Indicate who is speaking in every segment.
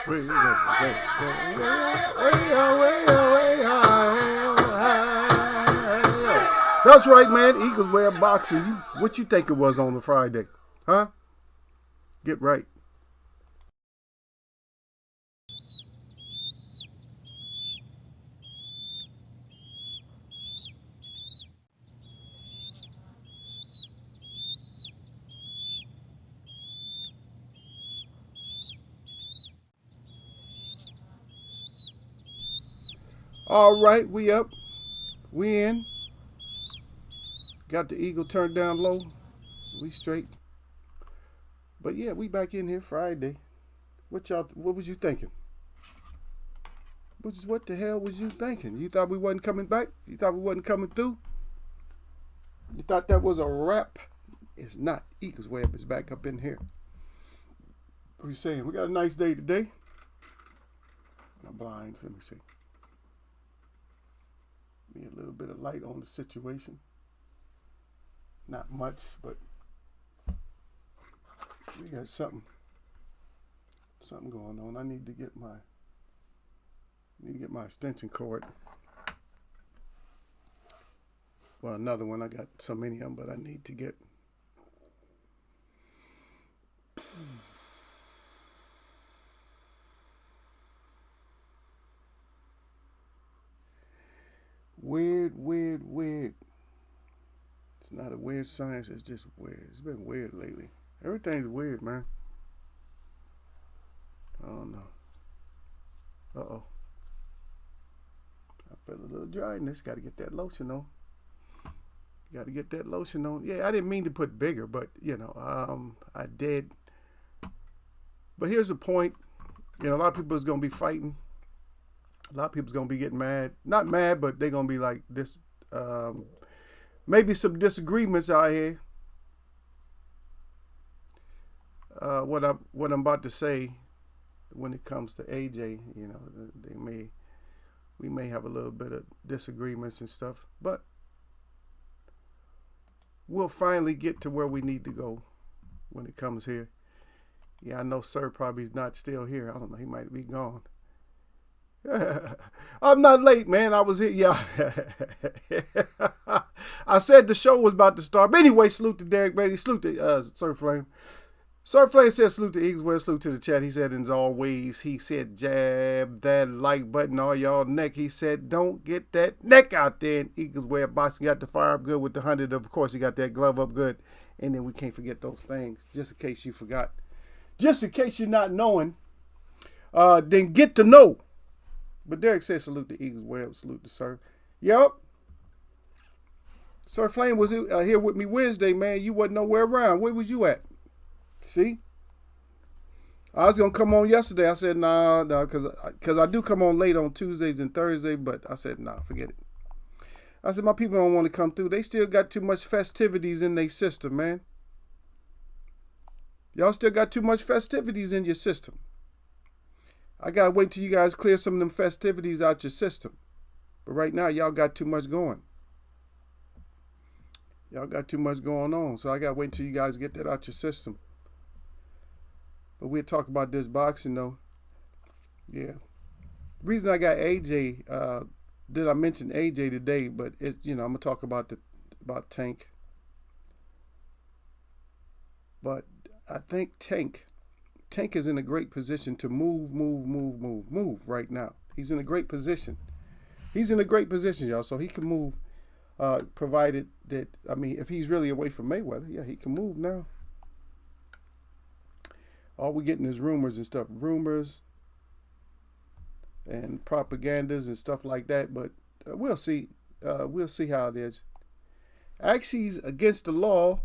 Speaker 1: Way, way, That's right, man. Eagles wear boxing. What you think it was on the Friday? Huh? Get right. All right, we up. We in. Got the eagle turned down low. We straight. But yeah, we back in here Friday. What was you thinking? What the hell was you thinking? You thought we wasn't coming back? You thought we wasn't coming through? You thought that was a wrap? It's not. Eagles Web is back up in here. What are you saying? We got a nice day today. I'm blind. Let me see. Need a little bit of light on the situation. Not much, but we got something going on. I need to get my extension cord. Well, another one. I got so many of them, but I need to get. Weird. It's not a weird science. It's just weird. It's been weird lately. Everything's weird, man. I don't know. Uh-oh. I feel a little dryness. Got to get that lotion on. Yeah, I didn't mean to put bigger, but, I did. But here's the point. A lot of people is going to be fighting. A lot of people's going to be getting mad. Not mad, but they're going to be like this. Maybe some disagreements out here. What I'm about to say when it comes to AJ, we may have a little bit of disagreements and stuff, but we'll finally get to where we need to go when it comes here. Yeah, I know Sir probably is not still here. I don't know. He might be gone. I'm not late, man. I was here. Yeah. I said the show was about to start. But anyway, salute to Derek Beatty. Salute to Sir Flame. Sir Flame said salute to Eagles. Well, salute to the chat. He said, as always, he said, jab that like button on y'all neck. He said, don't get that neck out there. And Eagles wear boxing. Got the fire up good with the 100. Of course, he got that glove up good. And then we can't forget those things, just in case you forgot. Just in case you're not knowing, then get to know. But Derek said salute to Eagles Web, salute to Sir. Yup. Sir Flame was here with me Wednesday, man. You wasn't nowhere around. Where was you at? See? I was going to come on yesterday. I said, nah, because I do come on late on Tuesdays and Thursdays, but I said, nah, forget it. I said, my people don't want to come through. They still got too much festivities in their system, man. Y'all still got too much festivities in your system. I got to wait till you guys clear some of them festivities out your system. But right now, y'all got too much going. Y'all got too much going on. So I got to wait till you guys get that out your system. But we'll talk about this boxing, though. Yeah. The reason I got AJ, did I mention AJ today? But, I'm going to talk about Tank. But I think Tank is in a great position to move right now. He's in a great position. Y'all. So he can move, provided that, if he's really away from Mayweather, yeah, he can move now. All we're getting is rumors and stuff. Rumors and propagandas and stuff like that. But we'll see. We'll see how it is. Actually, he's against the law,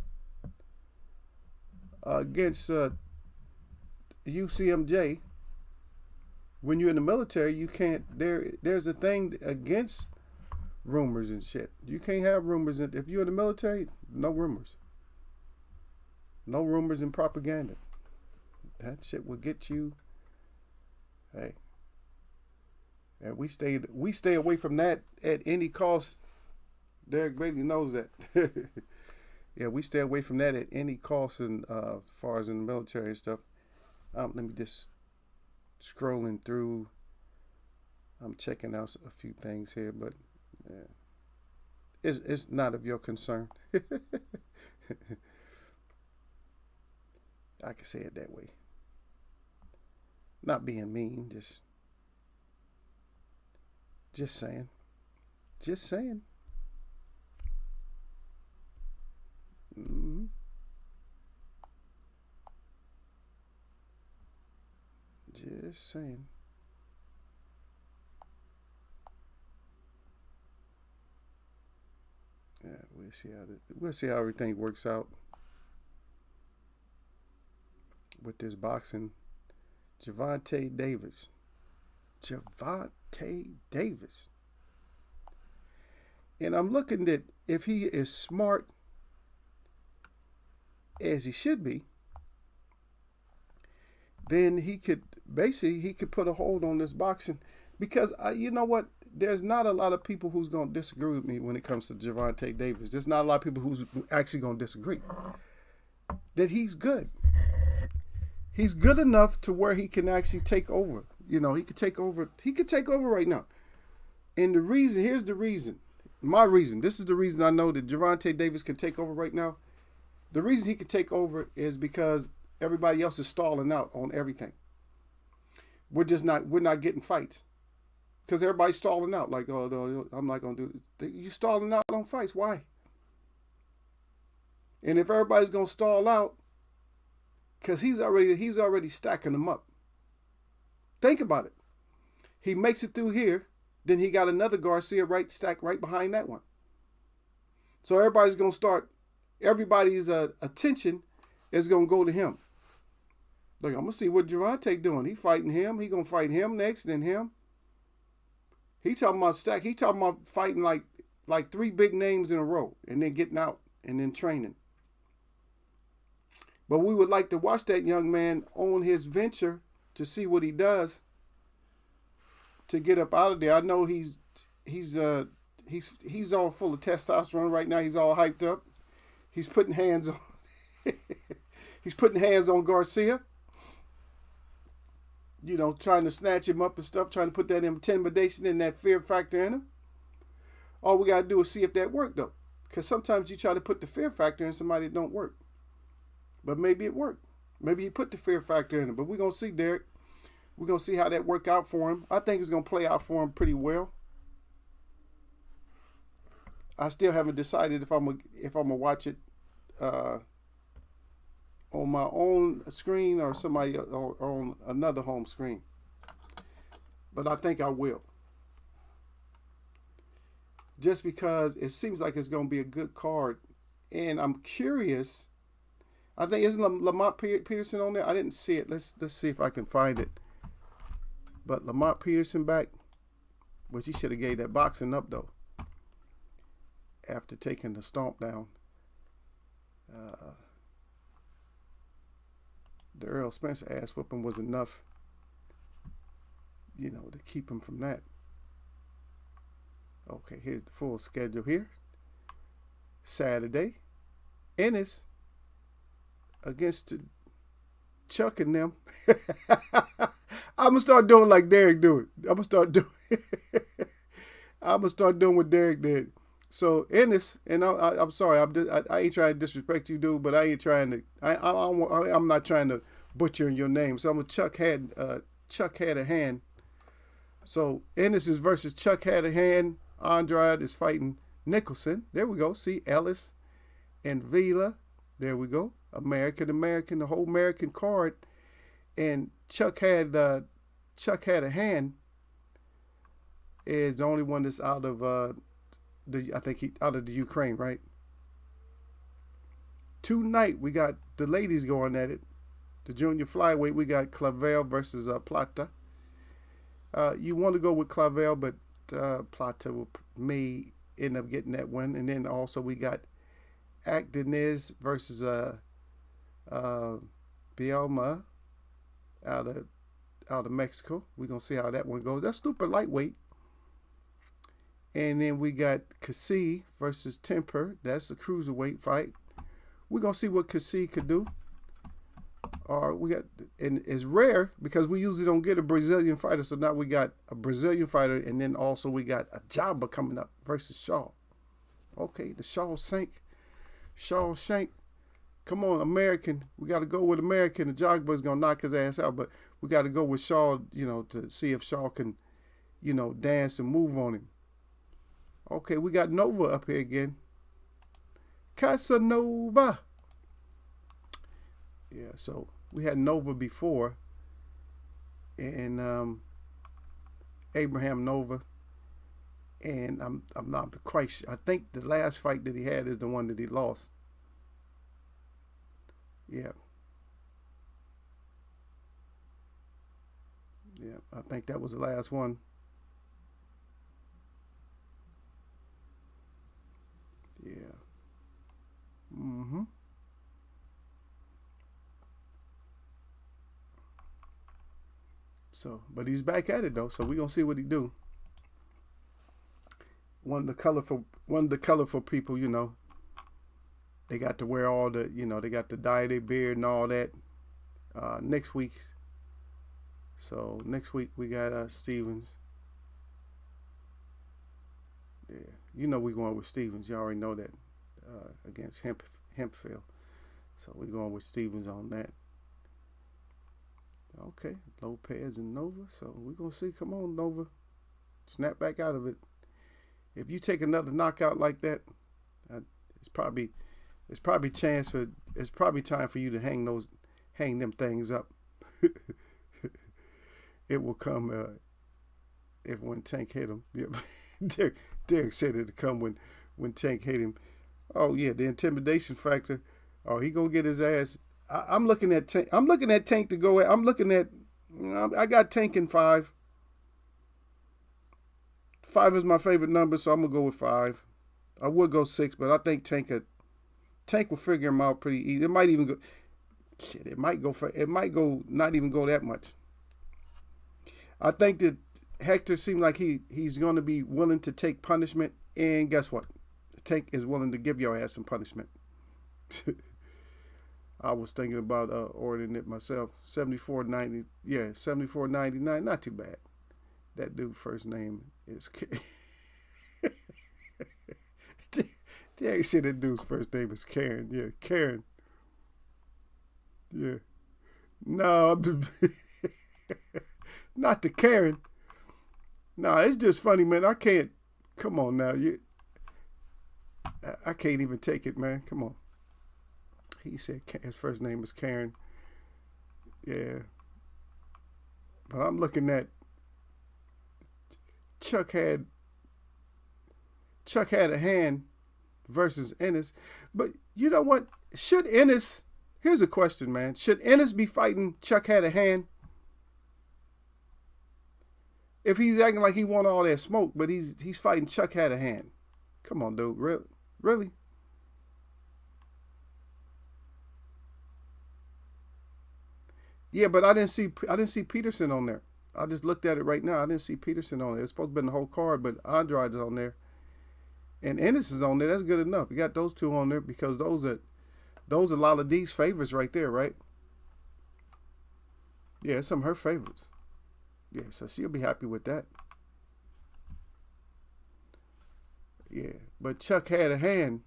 Speaker 1: against UCMJ. When you're in the military, you can't. There's a thing against rumors and shit. You can't have rumors. If you're in the military, no rumors. No rumors and propaganda. That shit will get you. Hey. And we stay away from that at any cost. Derek Bailey knows that. Yeah, we stay away from that at any cost, and as far as in the military and stuff. Let me just scrolling through. I'm checking out a few things here, but yeah, it's not of your concern. I can say it that way. Not being mean, just saying. Just saying. Mm-hmm. Just saying. Yeah, we'll see how everything works out with this boxing. Gervonta Davis. Gervonta Davis. And I'm looking at if he is smart as he should be, then he could put a hold on this boxing, because you know what? There's not a lot of people who's going to disagree with me when it comes to Gervonta Davis. There's not a lot of people who's actually going to disagree that he's good. He's good enough to where he can actually take over. You know, he could take over. He could take over right now. And here's the reason. My reason. This is the reason I know that Gervonta Davis can take over right now. The reason he can take over is because everybody else is stalling out on everything. We're not getting fights. Because everybody's stalling out. Like, oh, no, I'm not going to do it. You stalling out on fights. Why? And if everybody's going to stall out, because he's already stacking them up. Think about it. He makes it through here. Then he got another Garcia stacked right behind that one. So everybody's attention is going to go to him. Like, I'm going to see what Gervonta doing. He fighting him. He going to fight him next, then him. He talking about stack. He talking about fighting like 3 big names in a row and then getting out and then training. But we would like to watch that young man on his venture to see what he does to get up out of there. I know he's all full of testosterone right now. He's all hyped up. He's putting hands on he's putting hands on Garcia. You know, trying to snatch him up and stuff, trying to put that intimidation and that fear factor in him. All we got to do is see if that worked, though. Because sometimes you try to put the fear factor in somebody that don't work. But maybe it worked. Maybe he put the fear factor in him. But we're going to see, Derek. We're going to see how that worked out for him. I think it's going to play out for him pretty well. I still haven't decided if I'm gonna watch it on my own screen or somebody or on another home screen. But I think I will. Just because it seems like it's going to be a good card. And I'm curious. I think, isn't Lamont Peterson on there? I didn't see it. Let's see if I can find it. But Lamont Peterson back. Which he should have gave that boxing up, though. After taking the stomp down. The Earl Spencer ass whooping was enough, you know, to keep him from that. Okay, here's the full schedule here. Saturday, Ennis against Chuck and them. I'm gonna start doing like Derek do it. I'm gonna start doing what Derek did. So Ennis, and I'm sorry, I ain't trying to disrespect you, dude, but I ain't trying to. I'm not trying to butcher your name. So Chuck had a hand. So Ennis is versus Chuck had a hand. Andrade is fighting Nicholson. There we go. See Ellis and Vila. There we go. American, the whole American card. And Chuck had a hand. Is the only one that's out of out of the Ukraine, right? Tonight we got the ladies going at it. The junior flyweight, we got Clavel versus Plata. You want to go with Clavel, but Plata may end up getting that one. And then also we got Actinez versus Bielma out of Mexico. We're gonna see how that one goes. That's super lightweight. And then we got Cassie versus Temper. That's a cruiserweight fight. We're going to see what Cassie could do. or we got, and it's rare because we usually don't get a Brazilian fighter. So now we got a Brazilian fighter, and then also we got a Jabba coming up versus Shaw. Okay, the Shawshank. Come on, American. We got to go with American. The Jabba's gonna knock his ass out, but we got to go with Shaw, to see if Shaw can, dance and move on him. Okay, we got Nova up here again. Casanova. Yeah, so we had Nova before, and Abraham Nova, and I'm not quite sure. I think the last fight that he had is the one that he lost. Yeah. Yeah, I think that was the last one. Yeah. Mm-hmm. So, but he's back at it though, so we're gonna see what he do. One of the colorful people, they got to wear all the, they got to dye their beard and all that. Next week. So next week we got Stevens. Yeah, we're going with Stevens. You already know that against Hempfield. So we're going with Stevens on that. Okay, Lopez and Nova. So we're gonna see. Come on, Nova, snap back out of it. If you take another knockout like that, it's probably time for you to hang them things up. It will come if when Tank hit him. Yep. Derek said it'd come when Tank hit him. Oh yeah, the intimidation factor. Oh, he gonna get his ass. I'm looking at Tank. I'm looking at Tank to go. I'm looking at. I got Tank in 5. 5 is my favorite number, so I'm gonna go with 5. I would go 6, but I think Tank will figure him out pretty easy. It might even go. Shit, it might go. Not even go that much. I think that Hector seemed like he's going to be willing to take punishment, and guess what? Tank is willing to give your ass some punishment. I was thinking about ordering it myself. 74.90. Yeah, 74.99. Not too bad. That dude's first name is. They said that dude's first name is Karen. Yeah, Karen. Yeah. No, I'm just not the Karen. No, it's just funny, man. I can't. Come on now, I can't even take it, man. Come on. He said his first name was Karen. Yeah. But I'm looking at Chuck had a hand versus Ennis. But you know what? Should Ennis, here's a question, man. Should Ennis be fighting Chuck had a hand? If he's acting like he want all that smoke, but he's fighting Chuck had a hand. Come on, dude. Really? Yeah, but I didn't see Peterson on there. I just looked at it right now. I didn't see Peterson on there. It's supposed to be the whole card, but Andrade's on there. And Ennis is on there. That's good enough. You got those two on there because those are a lot of these favorites right there, right? Yeah, some of her favorites. Yeah, so she'll be happy with that. Yeah, but Chuck had a hand.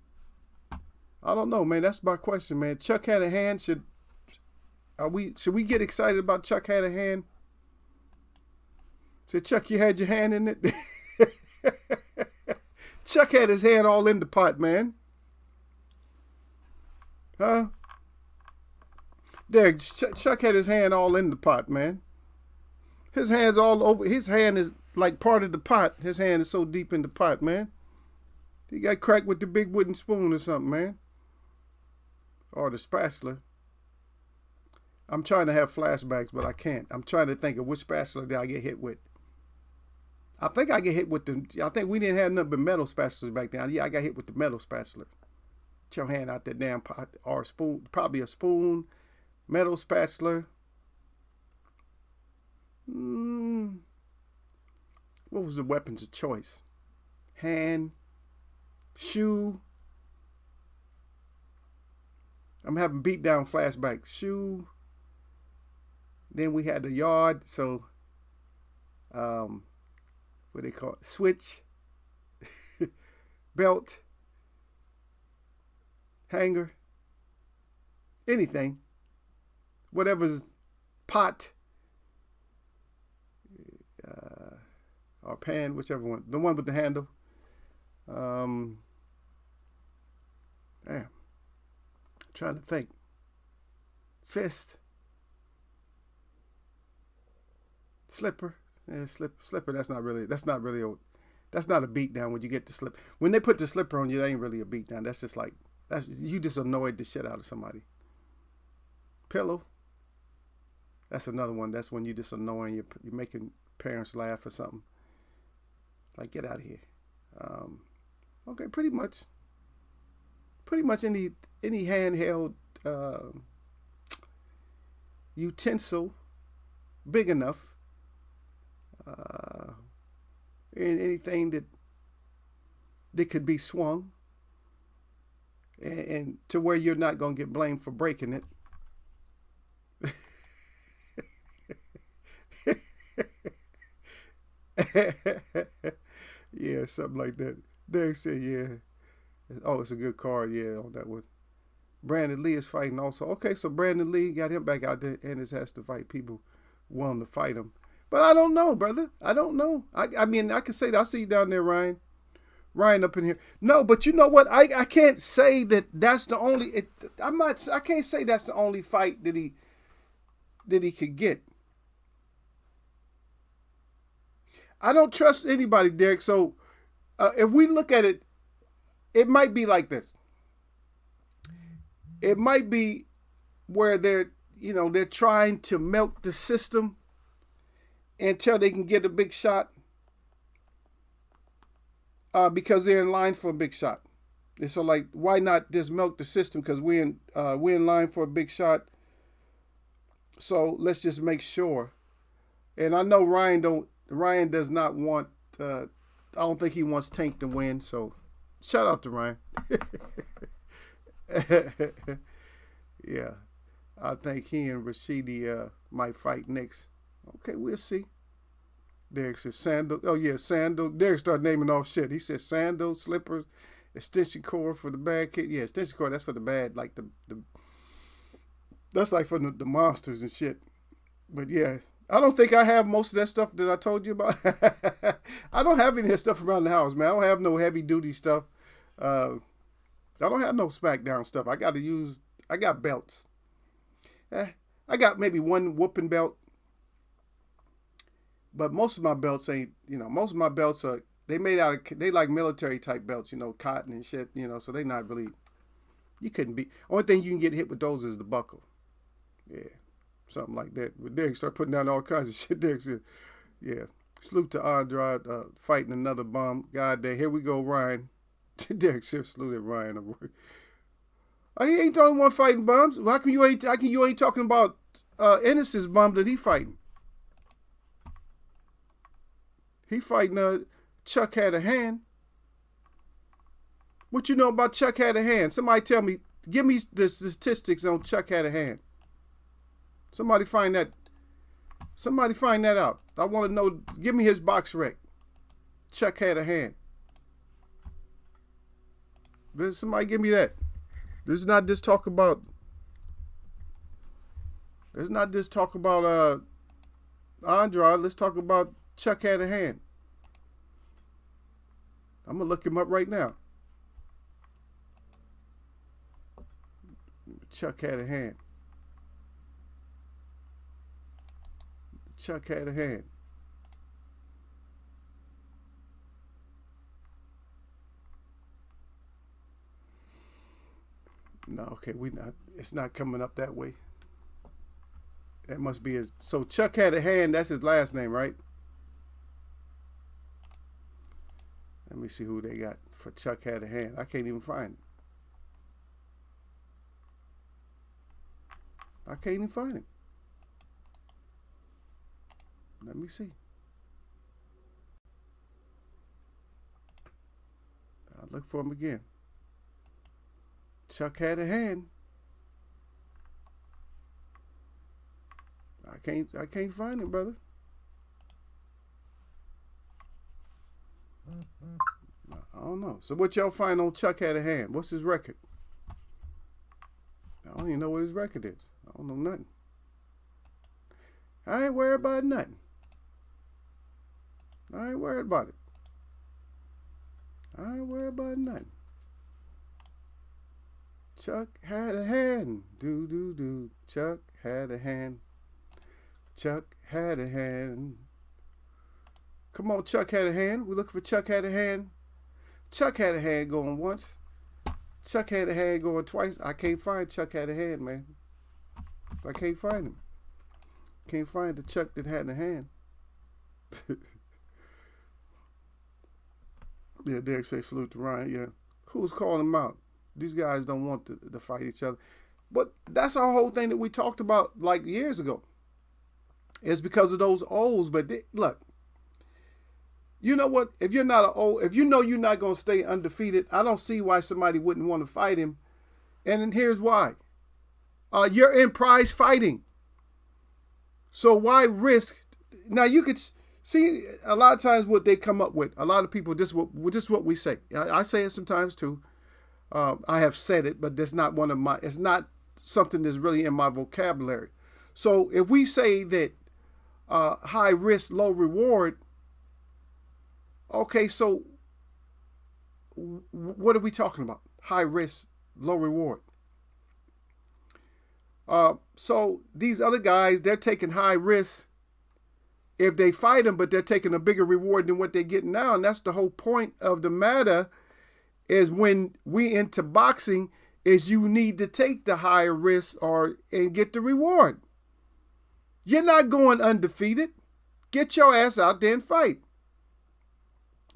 Speaker 1: I don't know, man. That's my question, man. Chuck had a hand. Should we get excited about Chuck had a hand? Said Chuck, you had your hand in it. Chuck had his hand all in the pot, man. Huh? There, Chuck had his hand all in the pot, man. His hand's all over. His hand is like part of the pot. His hand is so deep in the pot, man. He got cracked with the big wooden spoon or something, man. Or the spatula. I'm trying to have flashbacks, but I can't. I'm trying to think of which spatula did I get hit with. I think I get hit with I think we didn't have nothing but metal spatulas back then. Yeah, I got hit with the metal spatula. Get your hand out that damn pot. Or a spoon. Probably a spoon. Metal spatula. What was the weapons of choice? Hand. Shoe. I'm having beat down flashbacks. Shoe. Then we had the yard. So, what they call it? Switch, belt, hanger, anything, whatever's pot or pan, whichever one, the one with the handle. Damn, trying to think. Fist, slipper, yeah, slipper. That's not really a beat down when you get the slip. When they put the slipper on you, that ain't really a beat down. That's just like you just annoyed the shit out of somebody. Pillow. That's another one. That's when you just annoying you're making parents laugh or something. Like, get out of here. Okay, pretty much any handheld utensil big enough, and anything that could be swung, and to where you're not gonna get blamed for breaking it. Yeah, something like that. Derek said, yeah. Oh, it's a good card, yeah, on that one. Brandon Lee is fighting also. Okay, so Brandon Lee got him back out there and has to fight people willing to fight him. But I don't know, brother. I don't know. I mean, I can say that. I see you down there, Ryan. Ryan up in here. No, but you know what? I can't say that's the only. I can't say that's the only fight that he could get. I don't trust anybody, Derek. So if we look at it, it might be like this. It might be where they're trying to milk the system until they can get a big shot, because they're in line for a big shot. And so, like, why not just milk the system? Because we're in line for a big shot. So let's just make sure. And I know Ryan does not want. I don't think he wants Tank to win. So shout out to Ryan. Yeah, I think he and Rashidi might fight next. Okay, we'll see. Derek says sandal. Oh yeah, sandal. Derek started naming off shit. He said sandals, slippers, extension cord for the bad kid. Yeah, extension cord. That's for the bad, like the that's like for the monsters and shit. But yeah, I don't think I have most of that stuff that I told you about. I don't have any of that stuff around the house, man. I don't have no heavy duty stuff. I don't have no SmackDown stuff. I got belts. I got maybe one whooping belt. But most of my belts ain't, most of my belts are, they like military type belts, cotton and shit, so they not really, you couldn't be, only thing you can get hit with those is the buckle. Yeah, something like that. But Derek started putting down all kinds of shit. Derek said, yeah, salute to Andrade, fighting another bum. God damn, here we go, Ryan. Derek said, salute at Ryan. Oh, he ain't the only one fighting bums. How come you ain't talking about Ennis's bum that he fighting? He fighting Chuck Had a Hand. What you know about Chuck Had a Hand? Somebody tell me, give me the statistics on Chuck Had a Hand. Somebody find that out. I want to know, give me his box rec. Chuck Had a Hand. Somebody give me that. Let's not just talk about Andrade. Let's talk about Chuck Had a Hand. I'm going to look him up right now. Chuck Had a Hand. Chuck Had a Hand. No, okay, it's not coming up that way. That must be his. So Chuck Had a Hand, that's his last name, right? Let me see who they got for Chuck Had a Hand. I can't even find it. I can't even find it. Let me see. I'll look for him again. Chuck Had a Hand. I I can't find it, brother. I don't know. So what y'all find on Chuck Had a Hand? What's his record? I don't even know what his record is. I don't know nothing. I ain't worried about nothing. I ain't worried about it. I ain't worried about nothing. Chuck had a hand. Do, do, do. Chuck had a hand. Chuck had a hand. Come on, Chuck Had a Hand. We're looking for Chuck Had a Hand. Chuck Had a Hand going once. Chuck Had a Hand going twice. I can't find Chuck Had a Hand, man. I can't find him. Can't find the Chuck that had a hand. Yeah, Derek say salute to Ryan. Yeah. Who's calling him out? These guys don't want to fight each other. But that's our whole thing that we talked about like years ago. It's because of those O's. But look, you know what? If you're not an O, if you know you're not going to stay undefeated, I don't see why somebody wouldn't want to fight him. And here's why. You're in prize fighting. So why risk? Now you could see a lot of times what they come up with. A lot of people, this is what we say. I say it sometimes too. I have said it, but that's not one of my. It's not something that's really in my vocabulary. So if we say that high risk, low reward, okay. So what are we talking about? High risk, low reward. So these other guys, they're taking high risks if they fight them, but they're taking a bigger reward than what they're getting now. And that's the whole point of the matter, is when we into boxing, is you need to take the higher risk and get the reward. You're not going undefeated. Get your ass out there and fight.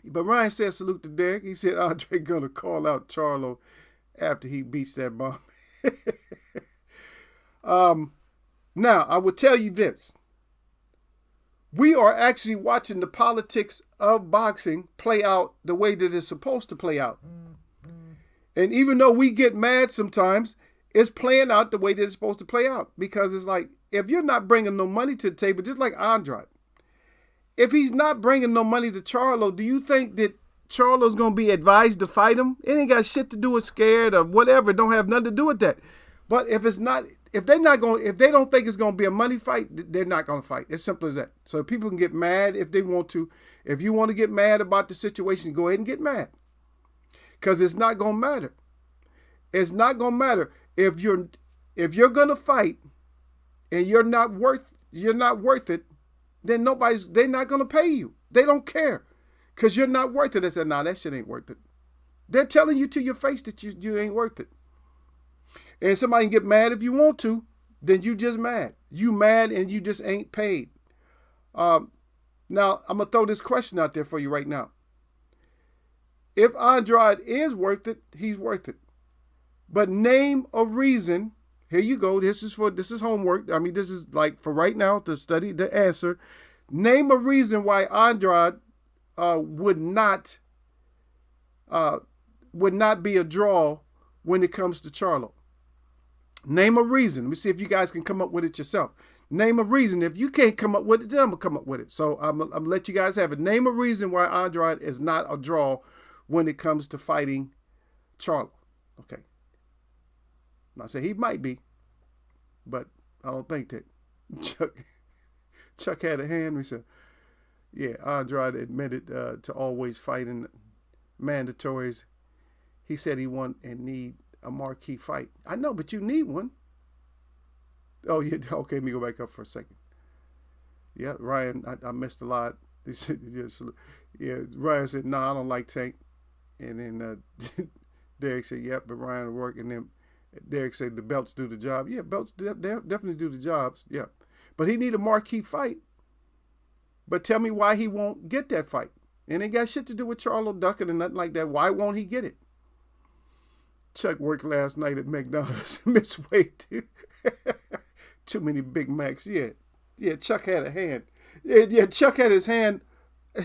Speaker 1: But Ryan said salute to Derek. He said Andre gonna call out Charlo after he beats that bomb. Now, I will tell you this. We are actually watching the politics of boxing play out the way that it's supposed to play out. And even though we get mad sometimes, it's playing out the way that it's supposed to play out. Because it's like, if you're not bringing no money to the table, just like Andrade, if he's not bringing no money to Charlo, do you think that Charlo's going to be advised to fight him? It ain't got shit to do with scared or whatever. It don't have nothing to do with that. But if it's not, if they don't think it's going to be a money fight, they're not going to fight. It's simple as that. So people can get mad if they want to. If you want to get mad about the situation, go ahead and get mad. Because it's not going to matter. It's not going to matter. If you're going to fight and you're not worth it, then they're not going to pay you. They don't care. Because you're not worth it. They said, nah, that shit ain't worth it. They're telling you to your face that you ain't worth it. And somebody can get mad if you want to, then you just mad. You mad and you just ain't paid. Now, I'm going to throw this question out there for you right now. If Andrade is worth it, he's worth it. But name a reason. Here you go. This is homework. I mean, this is like for right now to study the answer. Name a reason why Andrade would not be a draw when it comes to Charlo. Name a reason. Let me see if you guys can come up with it yourself. Name a reason. If you can't come up with it, then I'm going to come up with it. So I'm going to let you guys have it. Name a reason why Andrade is not a draw when it comes to fighting Charlo. Okay. I say he might be, but I don't think that. Chuck had a hand. We said, yeah, Andrade admitted to always fighting mandatories. He said he want and need a marquee fight. I know, but you need one. Oh, yeah. Okay, let me go back up for a second. Yeah, Ryan, I missed a lot. He said, yeah, Ryan said, no, I don't like Tank. And then Derek said, yep, but Ryan will work. And then Derek said, the belts do the job. Yeah, belts definitely do the jobs. Yeah. But he need a marquee fight. But tell me why he won't get that fight. And it got shit to do with Charlo ducking and nothing like that. Why won't he get it? Chuck worked last night at McDonald's. Missed weight. Too many Big Macs. Yeah. Yeah, Chuck had a hand. Yeah, Chuck had his hand.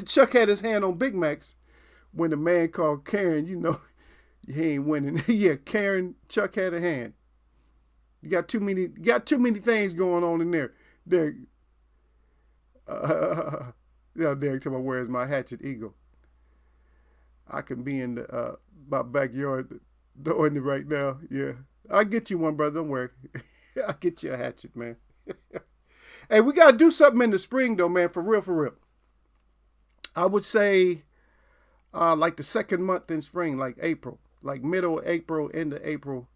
Speaker 1: Chuck had his hand on Big Macs when the man called Karen, you know, he ain't winning. Yeah, Karen, Chuck had a hand. You got too many things going on in there. Derek, yeah, Derek, tell me where's my hatchet eagle? I can be in my backyard doing it right now. Yeah, I'll get you one, brother. Don't worry. I'll get you a hatchet, man. Hey, we gotta do something in the spring, though, man. For real, for real. I would say, like the second month in spring, like April, like middle of April, end of April,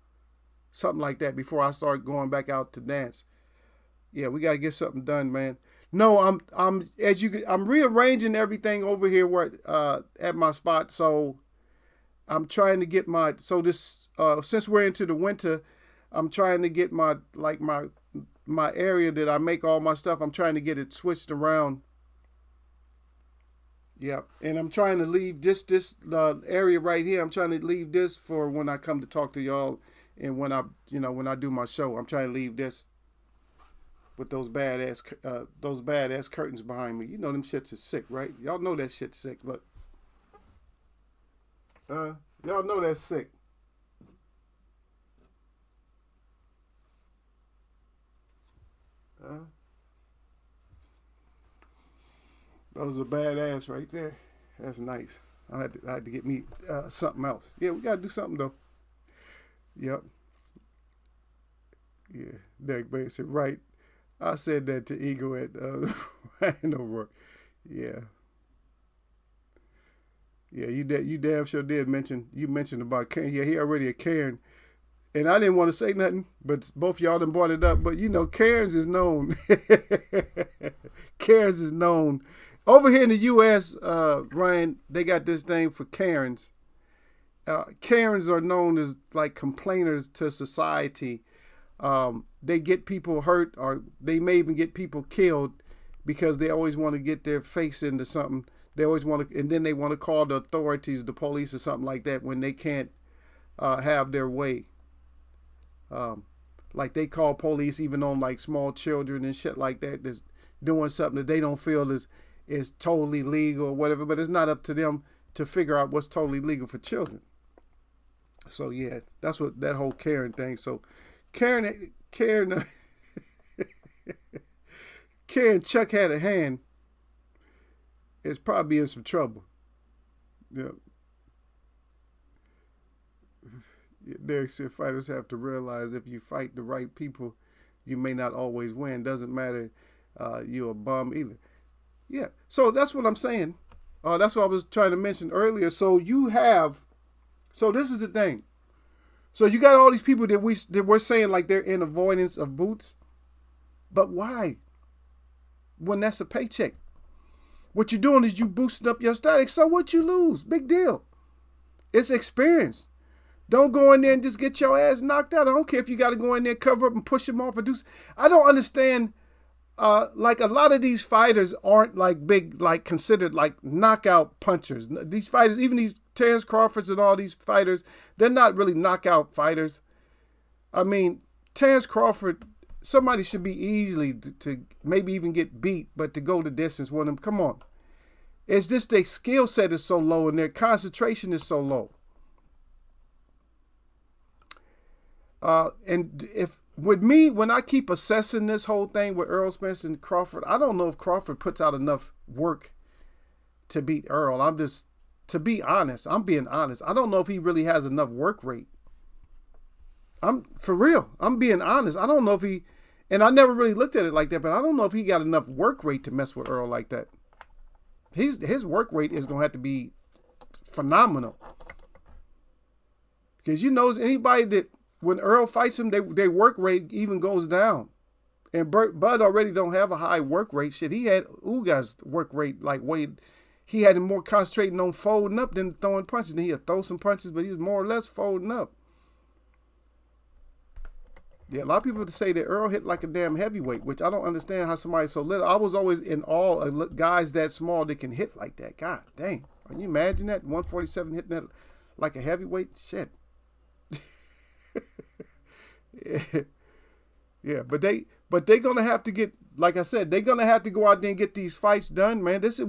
Speaker 1: something like that. Before I start going back out to dance. Yeah, we gotta get something done, man. No, I'm rearranging everything over here where at my spot. So I'm trying to get this since we're into the winter, I'm trying to get my area that I make all my stuff. I'm trying to get it switched around. Yeah, and I'm trying to leave this area right here. I'm trying to leave this for when I come to talk to y'all, and when I do my show. I'm trying to leave this with those badass curtains behind me. You know them shits is sick, right? Y'all know that shit's sick. Look, y'all know that's sick. Those are badass right there. That's nice. I had to get me something else. Yeah, we gotta do something though. Yep. Yeah. Derek Bay said right. I said that to Ego at Ryan O'Rourke. Yeah. Yeah, you damn sure did mention about Karen. Yeah, he already a Karen. And I didn't want to say nothing, but both y'all done brought it up. But you know, Karen's is known. Karen's is known. Over here in the US, Ryan, they got this thing for Karens. Karens are known as like complainers to society. They get people hurt, or they may even get people killed because they always want to get their face into something. They always want to, and then they want to call the authorities, the police or something like that when they can't have their way. Like they call police even on like small children and shit like that that's doing something that they don't feel is totally legal or whatever, but it's not up to them to figure out what's totally legal for children. So yeah, that's what that whole Karen thing. So Karen, Karen Chuck had a hand is probably in some trouble. Yeah. Derek said fighters have to realize if you fight the right people, you may not always win. Doesn't matter you're a bum either. Yeah. So that's what I'm saying. That's what I was trying to mention earlier. So this is the thing. So you got all these people that we're saying like they're in avoidance of boots. But why? When that's a paycheck. What you're doing is you boosting up your status. So what you lose? Big deal. It's experience. Don't go in there and just get your ass knocked out. I don't care if you got to go in there, cover up and push them off or do. I don't understand. Like a lot of these fighters aren't like big, like considered like knockout punchers. These fighters, even these Terrence Crawfords and all these fighters, they're not really knockout fighters. I mean, Terrence Crawford, somebody should be easily to maybe even get beat, but to go the distance with him, come on. It's just their skill set is so low and their concentration is so low. And if with me, when I keep assessing this whole thing with Earl Spence and Crawford, I don't know if Crawford puts out enough work to beat Earl. To be honest, I'm being honest. I don't know if he really has enough work rate. For real. I'm being honest. I don't know if he, and I never really looked at it like that, but I don't know if he got enough work rate to mess with Earl like that. His work rate is going to have to be phenomenal. Because you notice anybody that, when Earl fights him, their work rate even goes down. And Bud already don't have a high work rate. Shit, he had Uga's work rate like way. He had him more concentrating on folding up than throwing punches. And he'd throw some punches, but he was more or less folding up. Yeah, a lot of people say that Earl hit like a damn heavyweight, which I don't understand how somebody so little. I was always in awe of guys that small that can hit like that. God dang. Can you imagine that? 147 hitting that like a heavyweight? Shit. Yeah, but they're gonna have to get, like I said, they're gonna have to go out there and get these fights done, man. This is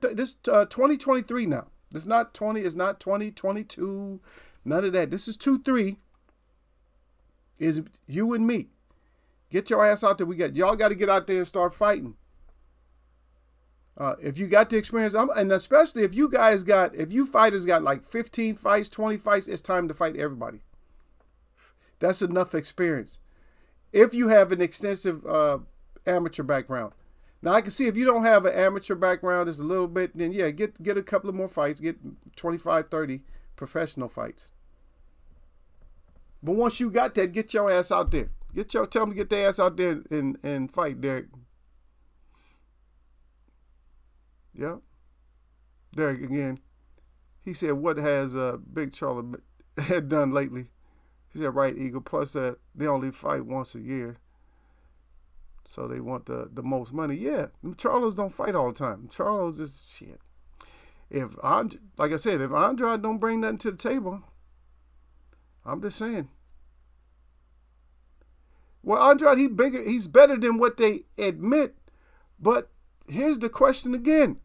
Speaker 1: this 2023 now. It's not 2022, none of that. This is 2-3. Is you and me Get your ass out there. Y'all got to get out there and start fighting. If you got the experience, and especially if you fighters got like 15 fights, 20 fights, it's time to fight everybody. That's enough experience. If you have an extensive amateur background. Now I can see if you don't have an amateur background, it's a little bit, then yeah, get a couple of more fights, get 25, 30 professional fights. But once you got that, get your ass out there. Tell them to get their ass out there and fight, Derek. Yeah. Derek again. He said, what has Big Charlie had done lately? He said, right, Eagle. Plus that they only fight once a year. So they want the most money. Yeah. Charlos don't fight all the time. Charlos is shit. Like I said, if Andrade don't bring nothing to the table, I'm just saying. Well, Andrade, he's better than what they admit. But here's the question again.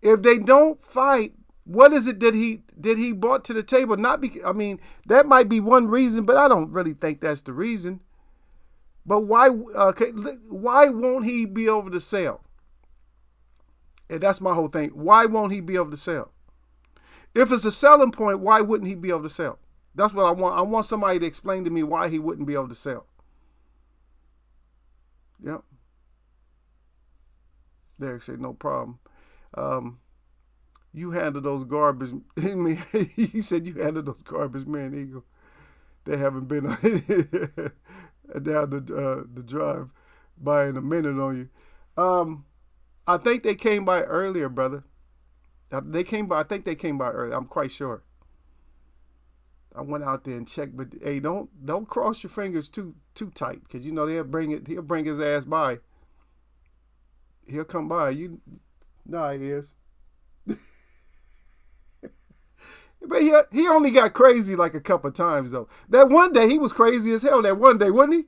Speaker 1: If they don't fight, what is it that he brought to the table? That might be one reason, but I don't really think that's the reason. But why won't he be able to sell? And that's my whole thing. Why won't he be able to sell? If it's a selling point, why wouldn't he be able to sell? That's what I want. I want somebody to explain to me why he wouldn't be able to sell. Yep. Derek said, no problem. You handle those garbage. He said you handle those garbage, man, Eagle. They haven't been down the drive by in a minute on you. I think they came by earlier, brother. I think they came by earlier. I'm quite sure. I went out there and checked, but hey, don't cross your fingers too tight, because you know he'll bring his ass by. He'll come by. He is. But he only got crazy like a couple of times though. That one day he was crazy as hell. That one day, wasn't he?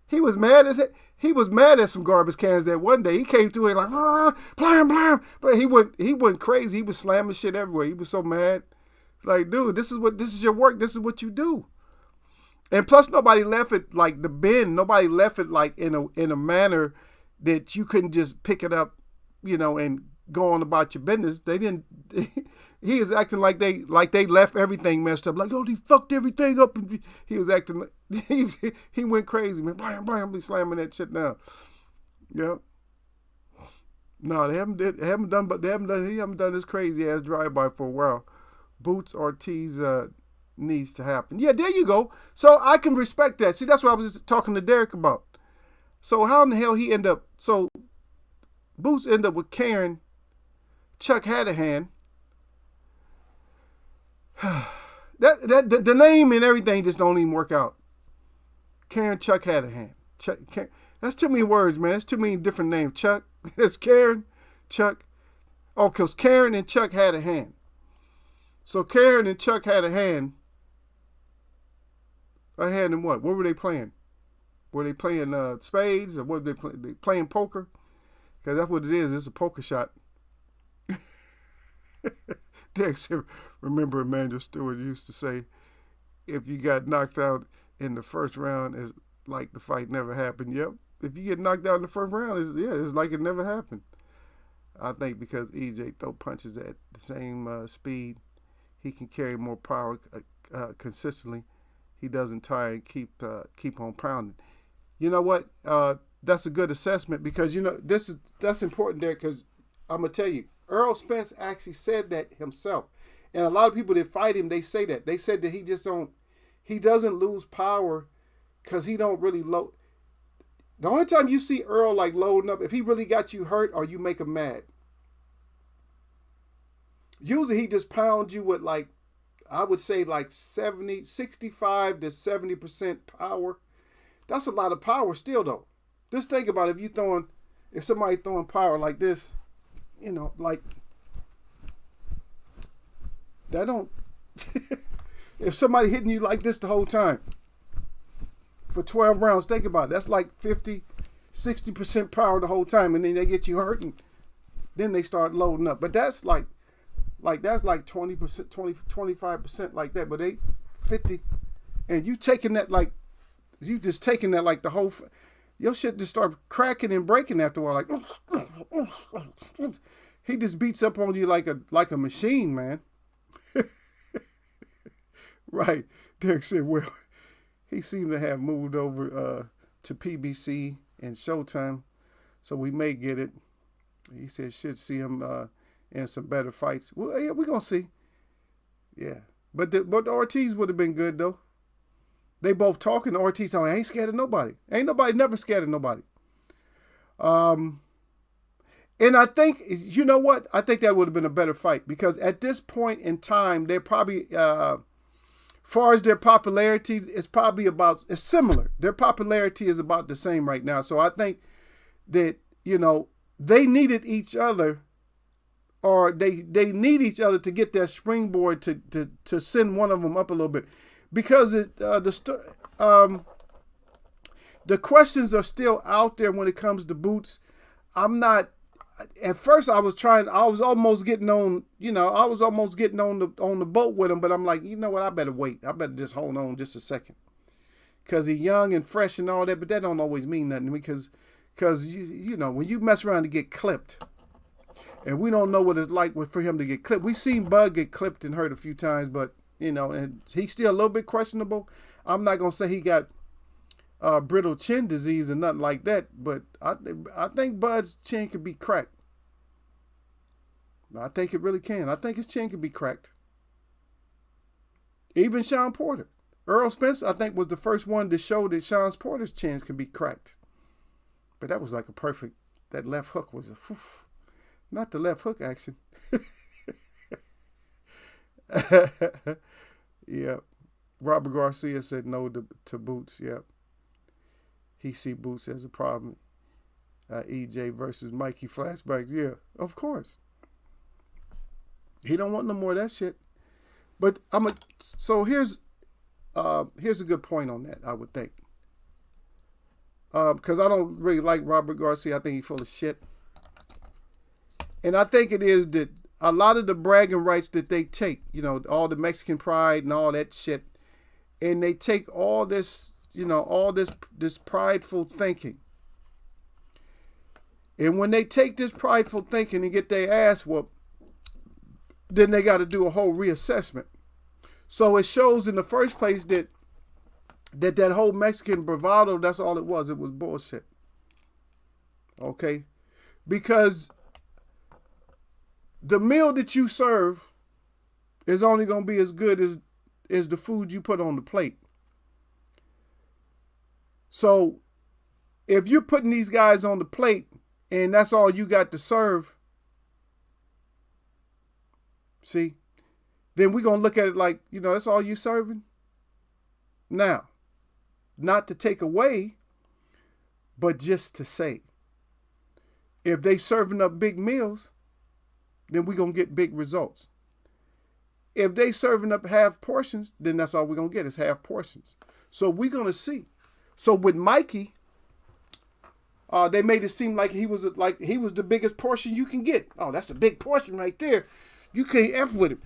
Speaker 1: He was mad as hell. He was mad at some garbage cans that one day. He came through it like blam blam, but he went crazy. He was slamming shit everywhere. He was so mad. Like, dude, this is your work. This is what you do. And plus, nobody left it like the bin. Nobody left it like in a manner that you couldn't just pick it up, and go on about your business. They didn't. He is acting like they left everything messed up. Like, oh, they fucked everything up. And he was acting like he went crazy, man. Blam blam, be slamming that shit down. Yeah. No, they haven't done this crazy ass drive-by for a while. Boots Ortiz needs to happen. Yeah, there you go. So I can respect that. See, that's what I was just talking to Derek about. So how in the hell he end up? So Boots end up with Karen, Chuck Hadahan. The name and everything just don't even work out. Karen, Chuck Hadahan. That's too many words, man. That's too many different names. Chuck. That's Karen, Chuck. Oh, because Karen and Chuck had a hand. So Karen and Chuck had a hand. A hand in what? What were they playing? Were they playing spades, or what were they playing? They playing poker? Because that's what it is. It's a poker shot. Derek said, remember Emmanuel Stewart used to say, if you got knocked out in the first round, it's like the fight never happened. Yep. If you get knocked out in the first round, it's like it never happened. I think because EJ throw punches at the same speed, he can carry more power consistently. He doesn't tire and keep on pounding. You know what? That's a good assessment, because that's important there, because I'm gonna tell you, Earl Spence actually said that himself, and a lot of people that fight him, they say that. They said that he doesn't lose power because he don't really load. The only time you see Earl like loading up, if he really got you hurt or you make him mad. Usually he just pounds you with like, I would say like 65 to 70% power. That's a lot of power still though. Just think about it. If somebody throwing power like this, like that don't, if somebody hitting you like this the whole time for 12 rounds, think about it. That's like 50, 60% power the whole time, and then they get you hurt, and then they start loading up. But that's like that's like 20%, 25% like that, but they 50, and you taking that like You just taking that like the whole. Your shit just start cracking and breaking after a while. Like he just beats up on you like a machine, man. Right. Derek said, well, he seemed to have moved over to PBC and Showtime, so we may get it. He said should see him in some better fights. Well, yeah, we're gonna see. Yeah, but the Ortiz would have been good though. They both talking. Ortiz, I ain't scared of nobody. Ain't nobody never scared of nobody. And I think, you know what? I think that would have been a better fight because at this point in time, they're probably, far as their popularity, it's similar. Their popularity is about the same right now. So I think that, they needed each other, or they need each other to get that springboard to send one of them up a little bit. Because the questions are still out there when it comes to Boots. At first I was almost getting on the boat with him, but I'm like, you know what, I better wait. I better just hold on just a second. Because he's young and fresh and all that, but that don't always mean nothing because when you mess around to get clipped, and we don't know what it's like for him to get clipped. We seen Bud get clipped and hurt a few times, but and he's still a little bit questionable. I'm not gonna say he got brittle chin disease or nothing like that, but I think Bud's chin could be cracked. I think it really can. I think his chin could be cracked. Even Sean Porter. Earl Spence, I think, was the first one to show that Sean Porter's chin could be cracked. But that was like that left hook was not the left hook action. Yep. Robert Garcia said no to Boots. Yep. He see Boots as a problem. EJ versus Mikey flashbacks. Yeah, of course. He don't want no more of that shit. But so here's a good point on that, I would think. Because I don't really like Robert Garcia. I think he's full of shit. And I think it is that a lot of the bragging rights that they take, all the Mexican pride and all that shit, and they take all this, this prideful thinking. And when they take this prideful thinking and get their ass whooped, then they got to do a whole reassessment. So it shows in the first place that whole Mexican bravado, that's all it was. It was bullshit. Okay? Because the meal that you serve is only going to be as good as the food you put on the plate. So if you're putting these guys on the plate and that's all you got to serve, see, then we're going to look at it like, that's all you serving. Now, not to take away, but just to say, if they serving up big meals, then we're going to get big results. If they serving up half portions, then that's all we're going to get is half portions. So we're going to see. So with Mikey, they made it seem like he was the biggest portion you can get. Oh, that's a big portion right there. You can't F with him.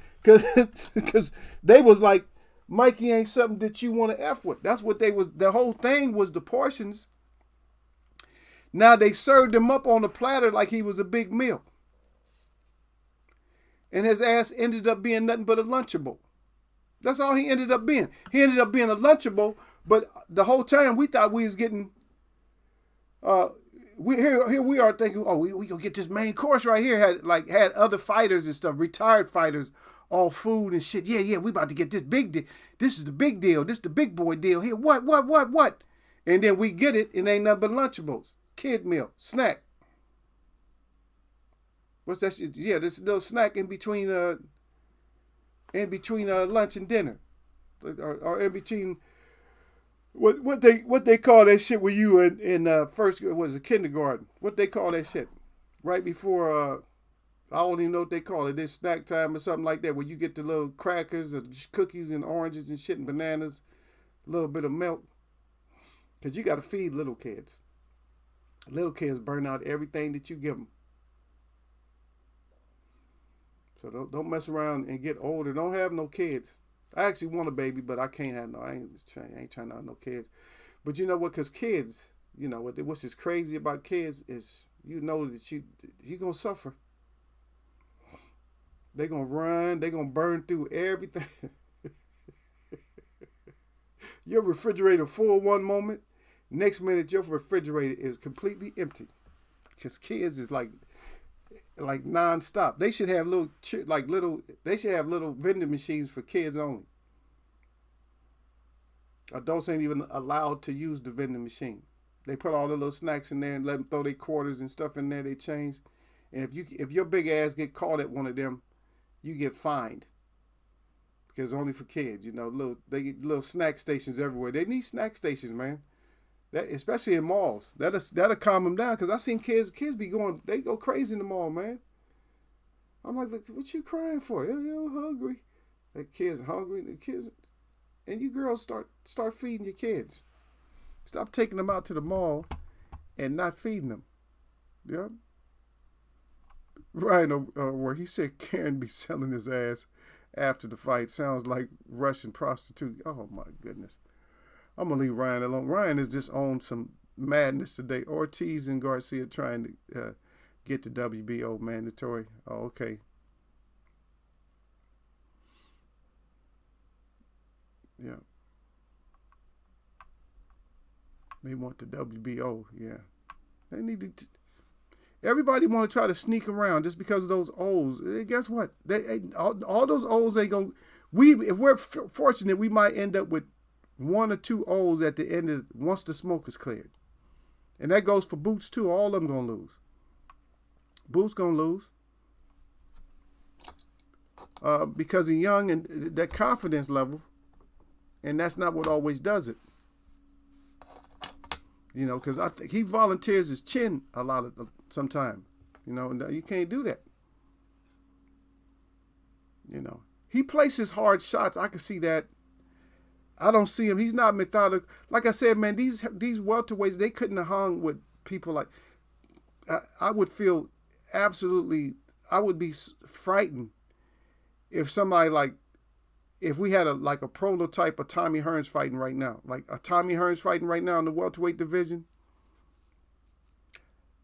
Speaker 1: Because they was like, Mikey ain't something that you want to F with. That's what the whole thing was the portions. Now they served him up on a platter like he was a big meal. And his ass ended up being nothing but a Lunchable. That's all he ended up being. He ended up being a Lunchable, but the whole time we thought we was getting, here we are thinking, oh, we gonna get this main course right here. Had other fighters and stuff, retired fighters, all food and shit. Yeah, we about to get this big deal. This is the big deal. This is the big boy deal here. What? And then we get it, and ain't nothing but Lunchables, kid meal, snack. What's that shit? Yeah, this little snack in between lunch and dinner, or in between. What they call that shit when you in first was it kindergarten? What they call that shit? Right before I don't even know what they call it. This snack time or something like that, where you get the little crackers or cookies and oranges and shit and bananas, a little bit of milk, because you got to feed little kids. Little kids burn out everything that you give them. So don't mess around and get older. Don't have no kids. I actually want a baby, but I can't have no. I ain't trying to have no kids. But you know what? Because kids, what's just crazy about kids is that you gonna suffer. They gonna run. They gonna burn through everything. Your refrigerator full one moment, next minute your refrigerator is completely empty. Because kids is like nonstop. They should have They should have little vending machines for kids only. Adults ain't even allowed to use the vending machine. They put all the little snacks in there and let them throw their quarters and stuff in there. They change, and if your big ass get caught at one of them, you get fined because it's only for kids. They get little snack stations everywhere. They need snack stations, man. That especially in malls. That'll calm them down because I seen kids they go crazy in the mall, man. I'm like, what you crying for? They're hungry. The kids are hungry. The kids, and you girls start feeding your kids. Stop taking them out to the mall and not feeding them. Yeah. Ryan, where he said Karen be selling his ass after the fight. Sounds like Russian prostitute. Oh my goodness. I'm gonna leave Ryan alone. Ryan is just on some madness today. Ortiz and Garcia trying to get the WBO mandatory. Oh, okay. Yeah. They want the WBO. Yeah. They need to. Everybody want to try to sneak around just because of those O's. Guess what? All those O's they go. If we're fortunate, we might end up with 1 or 2 O's at the end once the smoke is cleared, and that goes for Boots too. All of them gonna lose. Boots gonna lose because he's young and that confidence level, and that's not what always does it. Because I think he volunteers his chin a lot of sometimes. And you can't do that. He places hard shots. I can see that. I don't see him. He's not methodical. Like I said, man, these welterweights, they couldn't have hung with people like. I would feel absolutely. I would be frightened if somebody if we had a prototype of Tommy Hearns fighting right now, like a Tommy Hearns fighting right now in the welterweight division,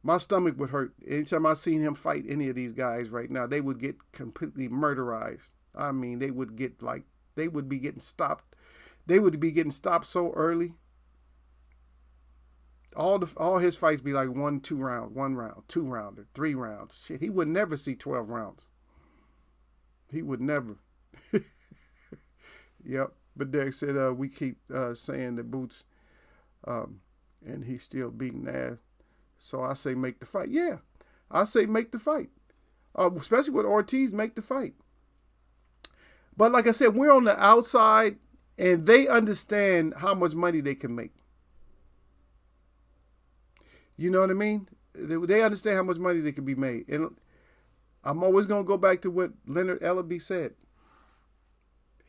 Speaker 1: my stomach would hurt. Anytime I seen him fight any of these guys right now, they would get completely murderized. I mean, they would be getting stopped. They would be getting stopped so early. All his fights be like 1 round, 2 rounder, 3 rounds. Shit, he would never see 12 rounds. He would never. Yep, but Derek said we keep saying that Boots, and he's still beating ass. So I say make the fight. Yeah, I say make the fight, especially with Ortiz, make the fight. But like I said, we're on the outside, and they understand how much money they can make. You know what I mean? They understand how much money they can be made, and I'm always gonna go back to what Leonard Ellaby said.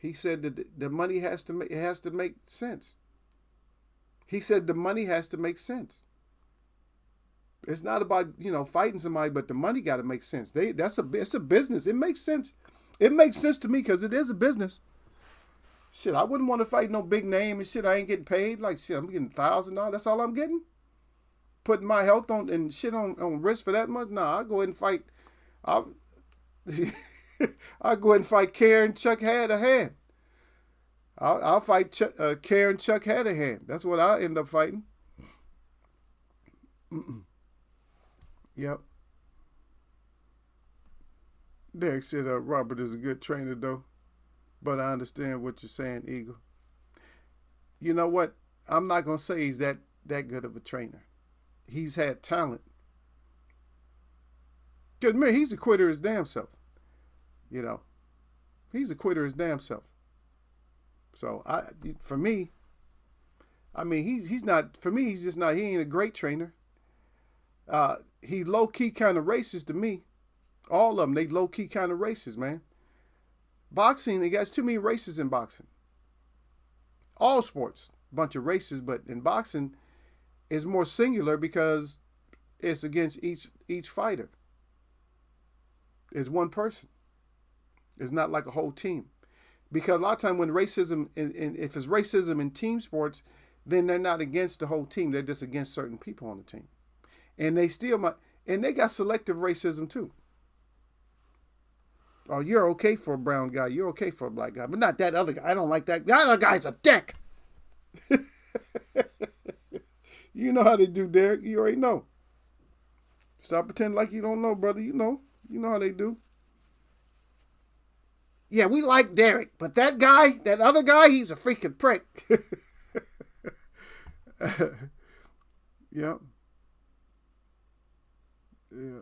Speaker 1: He said that the money has to make sense. He said the money has to make sense. It's not about fighting somebody, but the money got to make sense. It's a business. It makes sense. It makes sense to me because it is a business. Shit, I wouldn't want to fight no big name and shit. I ain't getting paid. Like shit, I'm getting $1,000. That's all I'm getting. Putting my health on and shit on risk for that much. Nah, I'll go ahead and fight. I'll go ahead and fight Karen Chuck had a hand. I'll fight Karen Chuck had a hand. That's what I'll end up fighting. Yep. Derek said Robert is a good trainer though. But I understand what you're saying, Eagle. You know what? I'm not going to say he's that good of a trainer. He's had talent. Because, man, he's a quitter his damn self. He's a quitter his damn self. So, for me, I mean, he's not, for me, he's just not, he ain't a great trainer. He low-key kind of racist to me. All of them, they low-key kind of racist, man. Boxing, they got too many races in boxing. All sports, bunch of races, but in boxing, it's more singular because it's against each fighter. It's one person. It's not like a whole team. Because a lot of time when racism, and if it's racism in team sports, then they're not against the whole team. They're just against certain people on the team. And they still might, and they got selective racism too. Oh, you're okay for a brown guy. You're okay for a black guy, but not that other guy. I don't like that. That other guy's a dick. You know how they do, Derek. You already know. Stop pretending like you don't know, brother. You know how they do. Yeah, we like Derek, but that guy, that other guy, he's a freaking prick. Yeah. Yeah.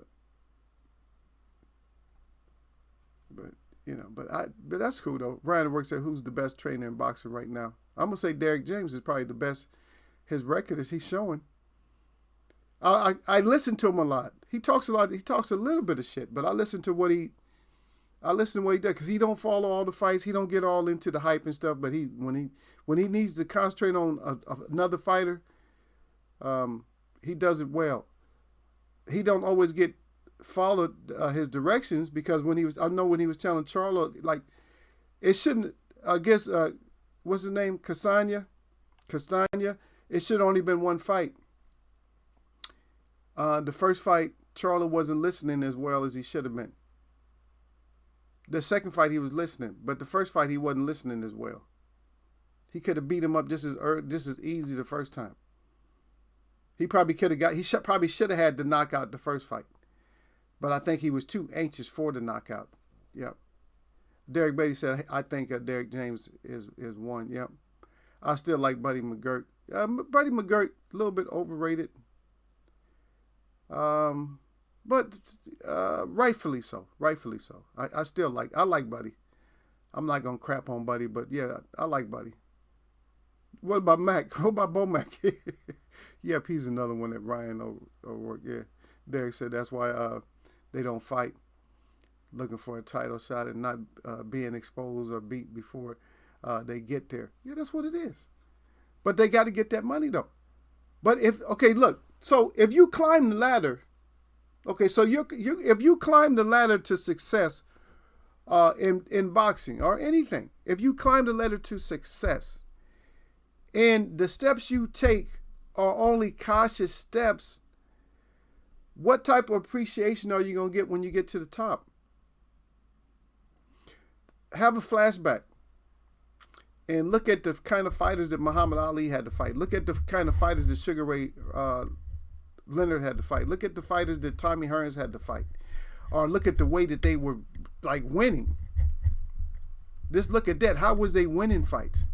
Speaker 1: But that's cool though. Ryan works at who's the best trainer in boxing right now. I'm gonna say Derek James is probably the best. His record is he's showing. I listen to him a lot. He talks a lot. He talks a little bit of shit, but I listen to what he does because he don't follow all the fights. He don't get all into the hype and stuff. But when he needs to concentrate on another fighter, he does it well. He don't always get followed his directions because when he was telling Charlo, like, it shouldn't, I guess, what's his name? Castagna. It should have only been one fight. The first fight, Charlo wasn't listening as well as he should have been. The second fight, he was listening, but the first fight, he wasn't listening as well. He could have beat him up just as easy the first time. He probably should have had the knockout the first fight. But I think he was too anxious for the knockout. Yep. Derek Beatty said, I think Derek James is one. Yep. I still like Buddy McGirt. Buddy McGirt, a little bit overrated. But rightfully so. Rightfully so. I like Buddy. I'm not going to crap on Buddy, but yeah, I like Buddy. What about Mac? What about Bo Mac? Yep, he's another one that Ryan O'Rourke. Yeah. Derek said that's why they don't fight, looking for a title shot and not being exposed or beat before they get there. Yeah, that's what it is. But they got to get that money though. But if you climb the ladder, so if you climb the ladder to success in boxing or anything, if you climb the ladder to success, and the steps you take are only cautious steps, what type of appreciation are you going to get when you get to the top? Have a flashback and look at the kind of fighters that Muhammad Ali had to fight. Look at the kind of fighters that Sugar Ray Leonard had to fight. Look at the fighters that Tommy Hearns had to fight. Or look at the way that they were like winning. Just look at that. How was they winning fights?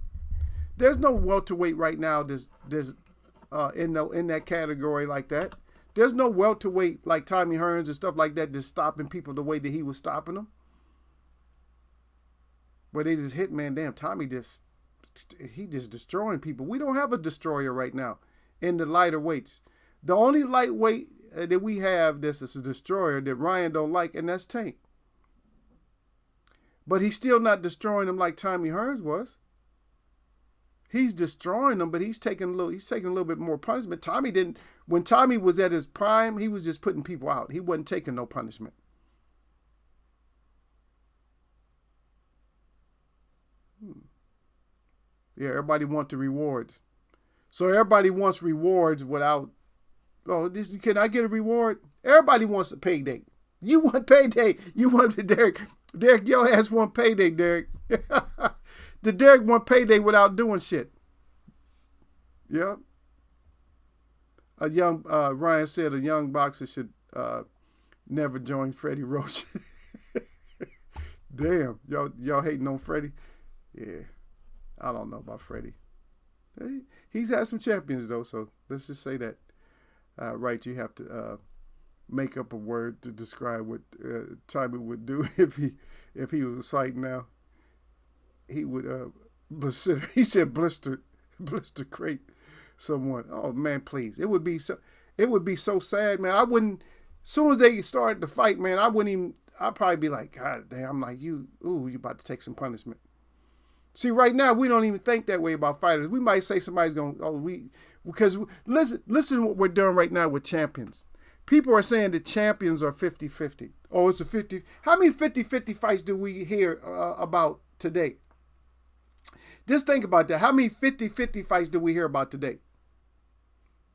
Speaker 1: There's no welterweight right now in that category like that. There's no welterweight like Tommy Hearns and stuff like that that's stopping people the way that he was stopping them. Where they just hit, man, damn, Tommy just destroying people. We don't have a destroyer right now in the lighter weights. The only lightweight that we have that's a destroyer that Ryan don't like, and that's Tank. But he's still not destroying them like Tommy Hearns was. He's destroying them, but he's taking a little bit more punishment. Tommy didn't. When Tommy was at his prime, he was just putting people out. He wasn't taking no punishment. Yeah, everybody wants the rewards. So everybody wants rewards without, can I get a reward? Everybody wants a payday. You want payday. You want the Derek. Derek, your ass want payday, Derek. The Derek want payday without doing shit. Yeah. Ryan said a young boxer should never join Freddie Roach. Damn, y'all hating on Freddie? Yeah, I don't know about Freddie. He's had some champions though, so let's just say that. Right, you have to make up a word to describe what Tommy would do if he was fighting now. He would he said blister crate someone. Oh man, please. It would be so sad, man. I wouldn't, as soon as they started the fight, man, I'd probably be like, God damn, I'm like, you about to take some punishment. See, right now we don't even think that way about fighters. We might say somebody's going, because listen to what we're doing right now with champions. People are saying that champions are 50-50. Oh, it's a 50. How many 50-50 fights do we hear about today? Just think about that. How many 50-50 fights do we hear about today?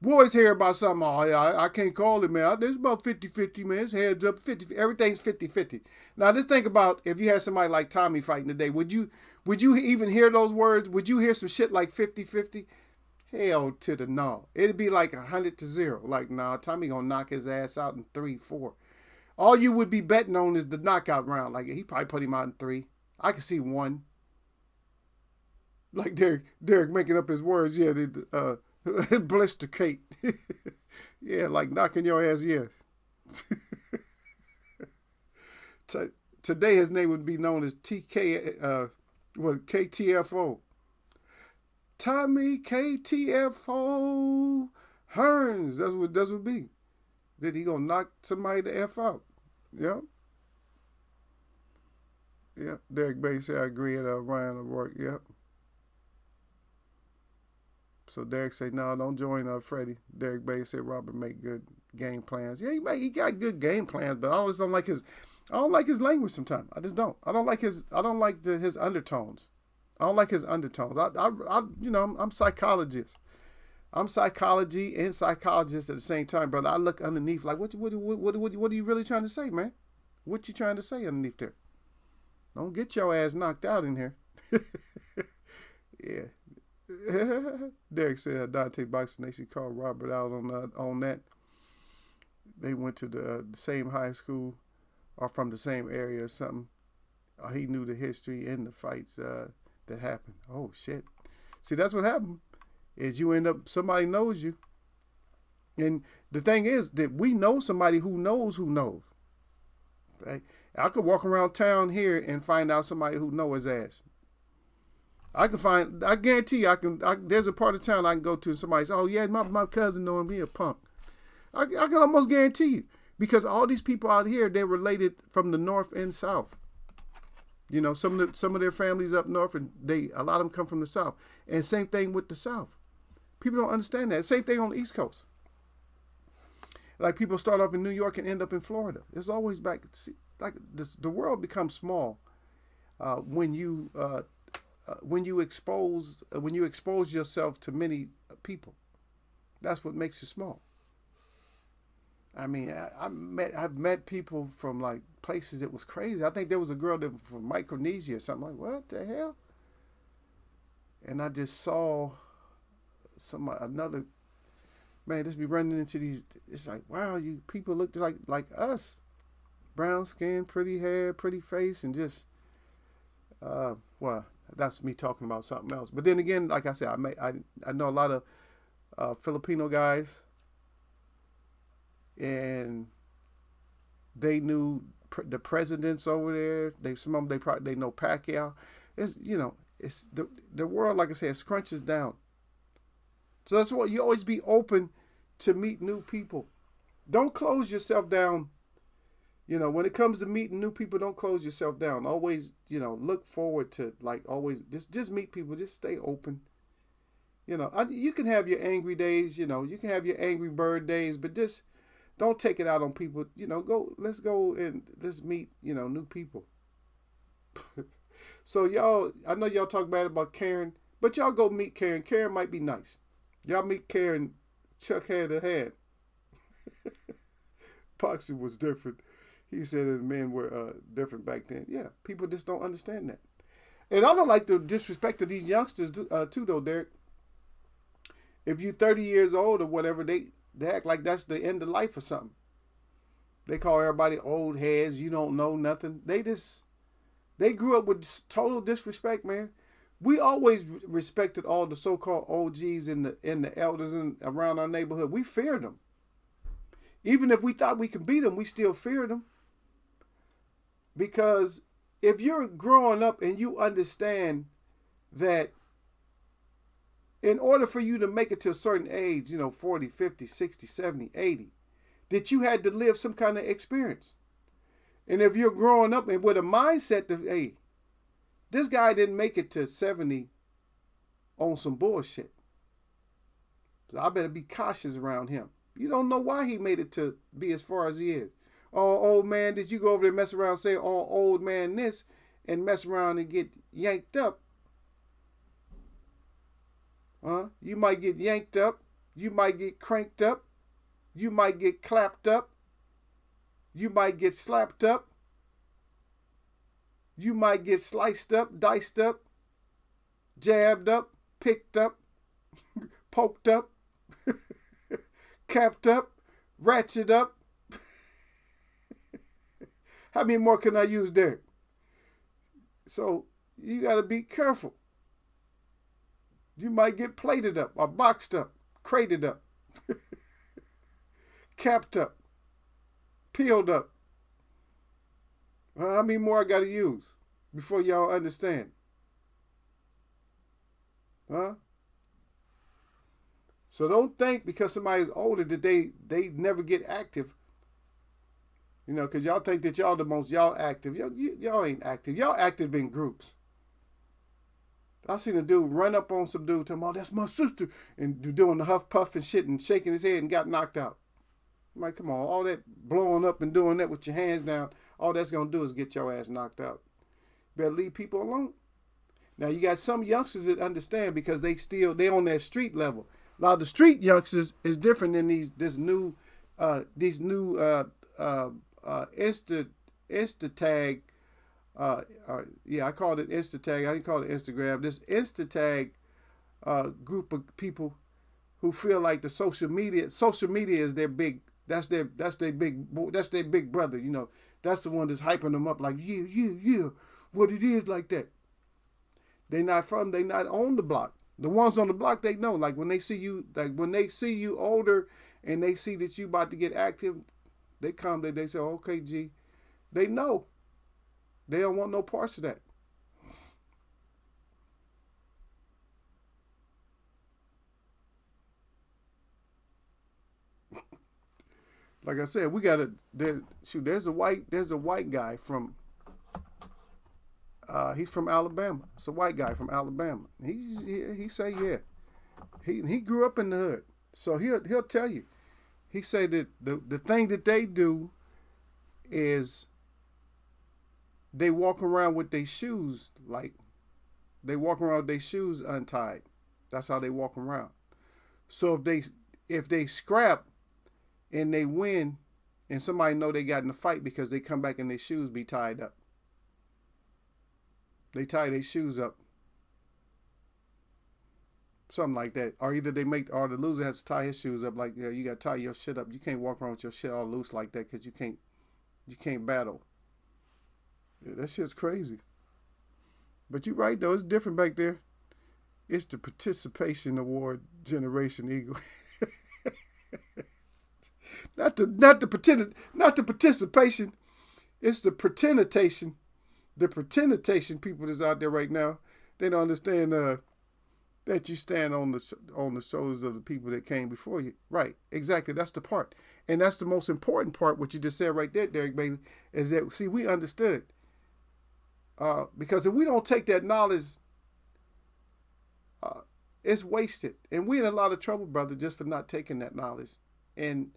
Speaker 1: We always hear about something, oh, I can't call it, man. There's about 50-50, man. It's heads up, 50. Everything's 50-50. Now, just think about if you had somebody like Tommy fighting today. Would you even hear those words? Would you hear some shit like 50-50? Hell to the no. It'd be like 100-0. Like, nah, Tommy gonna knock his ass out in 3-4. All you would be betting on is the knockout round. Like, he probably put him out in 3. I can see 1. Like Derek making up his words. Yeah, blister Kate. Yeah, like knocking your ass, yeah. Today his name would be known as KTFO. Tommy KTFO Hearns. That's what be. That he gonna knock somebody the F out. Yeah. Yeah. Derek Bay said I agree at Ryan O'Rourke. Yep. So Derek said, no, don't join Freddie. Derek Bay said Robert make good game plans. Yeah, he got good game plans, but I always don't like his language sometimes. I just don't. I don't like his undertones. I don't like his undertones. I'm psychologist. I'm psychology and psychologist at the same time, brother. I look underneath like what are you really trying to say, man? What you trying to say underneath there? Don't get your ass knocked out in here. Yeah. Derek said Dante Boxing Nation called Robert out on that. They went to the same high school or from the same area or something. He knew the history and the fights that happened. Oh shit! See, that's what happened. Is you end up somebody knows you, and the thing is that we know somebody who knows who knows. Right? I could walk around town here and find out somebody who knows his ass. I guarantee you, there's a part of town I can go to and somebody says, oh yeah, my cousin know him, he a punk. I can almost guarantee you. Because all these people out here, they're related from the north and south. You know, some of their families up north, and a lot of them come from the south. And same thing with the south. People don't understand that. Same thing on the East Coast. Like people start off in New York and end up in Florida. It's always back. See, like the world becomes small when you expose yourself to many people. That's what makes you small. I mean, I've met people from like places that was crazy. I think there was a girl that was from Micronesia or something. Like, what the hell? And I just saw another man just be running into these. It's like, wow, you people look like us, brown skin, pretty hair, pretty face, and just well, that's me talking about something else. But then again, like I said, I know a lot of Filipino guys. And they knew the presidents over there. Some of them they know Pacquiao. It's the world, like I said, scrunches down. So that's why you always be open to meet new people. Don't close yourself down. When it comes to meeting new people, don't close yourself down. Always, look forward to always just meet people. Just stay open. You can have your angry days. You can have your angry bird days, but just don't take it out on people. Let's go and let's meet, new people. So y'all, I know y'all talk bad about Karen, but y'all go meet Karen. Karen might be nice. Y'all meet Karen, chuck hand to hand. Boxing was different. He said that men were different back then. Yeah, people just don't understand that. And I don't like the disrespect of these youngsters too, though, Derek. If you're 30 years old or whatever, they act like that's the end of life or something. They call everybody old heads. You don't know nothing. They grew up with total disrespect, man. We always respected all the so-called OGs and the elders around our neighborhood. We feared them. Even if we thought we could beat them, we still feared them. Because if you're growing up and you understand that in order for you to make it to a certain age, 40, 50, 60, 70, 80, that you had to live some kind of experience. And if you're growing up and with a mindset that, hey, this guy didn't make it to 70 on some bullshit, so I better be cautious around him. You don't know why he made it to be as far as he is. Oh, old man, did you go over there and mess around and say, oh, old man this, and mess around and get yanked up? You might get yanked up. You might get cranked up. You might get clapped up. You might get slapped up. You might get sliced up, diced up, jabbed up, picked up, poked up, capped up, ratchet up. How many more can I use there? So you got to be careful. You might get plated up or boxed up, crated up, capped up, peeled up. How many more I got to use before y'all understand? Huh? So don't think because somebody's older that they never get active. You know, because y'all think that y'all the most, y'all active. Y'all ain't active. Y'all active in groups. I seen a dude run up on some dude, telling him, "Oh, that's my sister," and doing the huff puff and shit and shaking his head and got knocked out. I'm like, come on, all that blowing up and doing that with your hands down, all that's going to do is get your ass knocked out. Better leave people alone. Now, you got some youngsters that understand because they on that street level. A lot of the street youngsters is different than these new Insta tag. Yeah, I called it Insta tag. I didn't call it Instagram. This Insta tag group of people who feel like the social media is their big. That's their big brother. You know, that's the one that's hyping them up like yeah. What it is like that. They not on the block. The ones on the block, they know. Like when they see you older and they see that you about to get active, they come. They say, okay, G. They know. They don't want no parts of that. Like I said, we got there's a white guy from he's from Alabama. It's a white guy from Alabama. He say yeah. He grew up in the hood. So he'll tell you. He say that the thing that they do is they walk around with their shoes untied. That's how they walk around. So if they scrap and they win and somebody know they got in a fight because they come back and their shoes be tied up. They tie their shoes up. Something like that. Or either the loser has to tie his shoes up like, yeah, you got to tie your shit up. You can't walk around with your shit all loose like that because you can't battle. Yeah, that shit's crazy. But you're right though, it's different back there. It's the participation award generation eagle. not the participation. It's the pretentation. The pretentation people that's out there right now, they don't understand that you stand on the shoulders of the people that came before you. Right, exactly. That's the part, and that's the most important part. What you just said right there, Derek Bailey, is that we understood. Because if we don't take that knowledge, it's wasted, and we're in a lot of trouble, brother, just for not taking that knowledge. And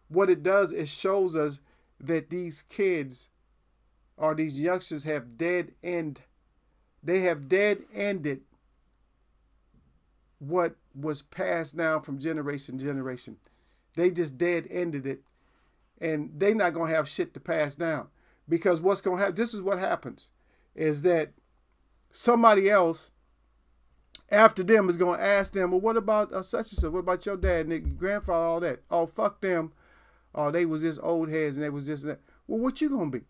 Speaker 1: what it does is shows us that these kids or these youngsters have dead-ended what was passed down from generation to generation. They just dead-ended it, and they not going to have shit to pass down. Because what's going to happen, this is what happens, is that somebody else after them is going to ask them, well, what about such and such? What about your dad and your grandfather, all that? Oh, fuck them. Oh, they was just old heads and they was just that. Well, what you going to be?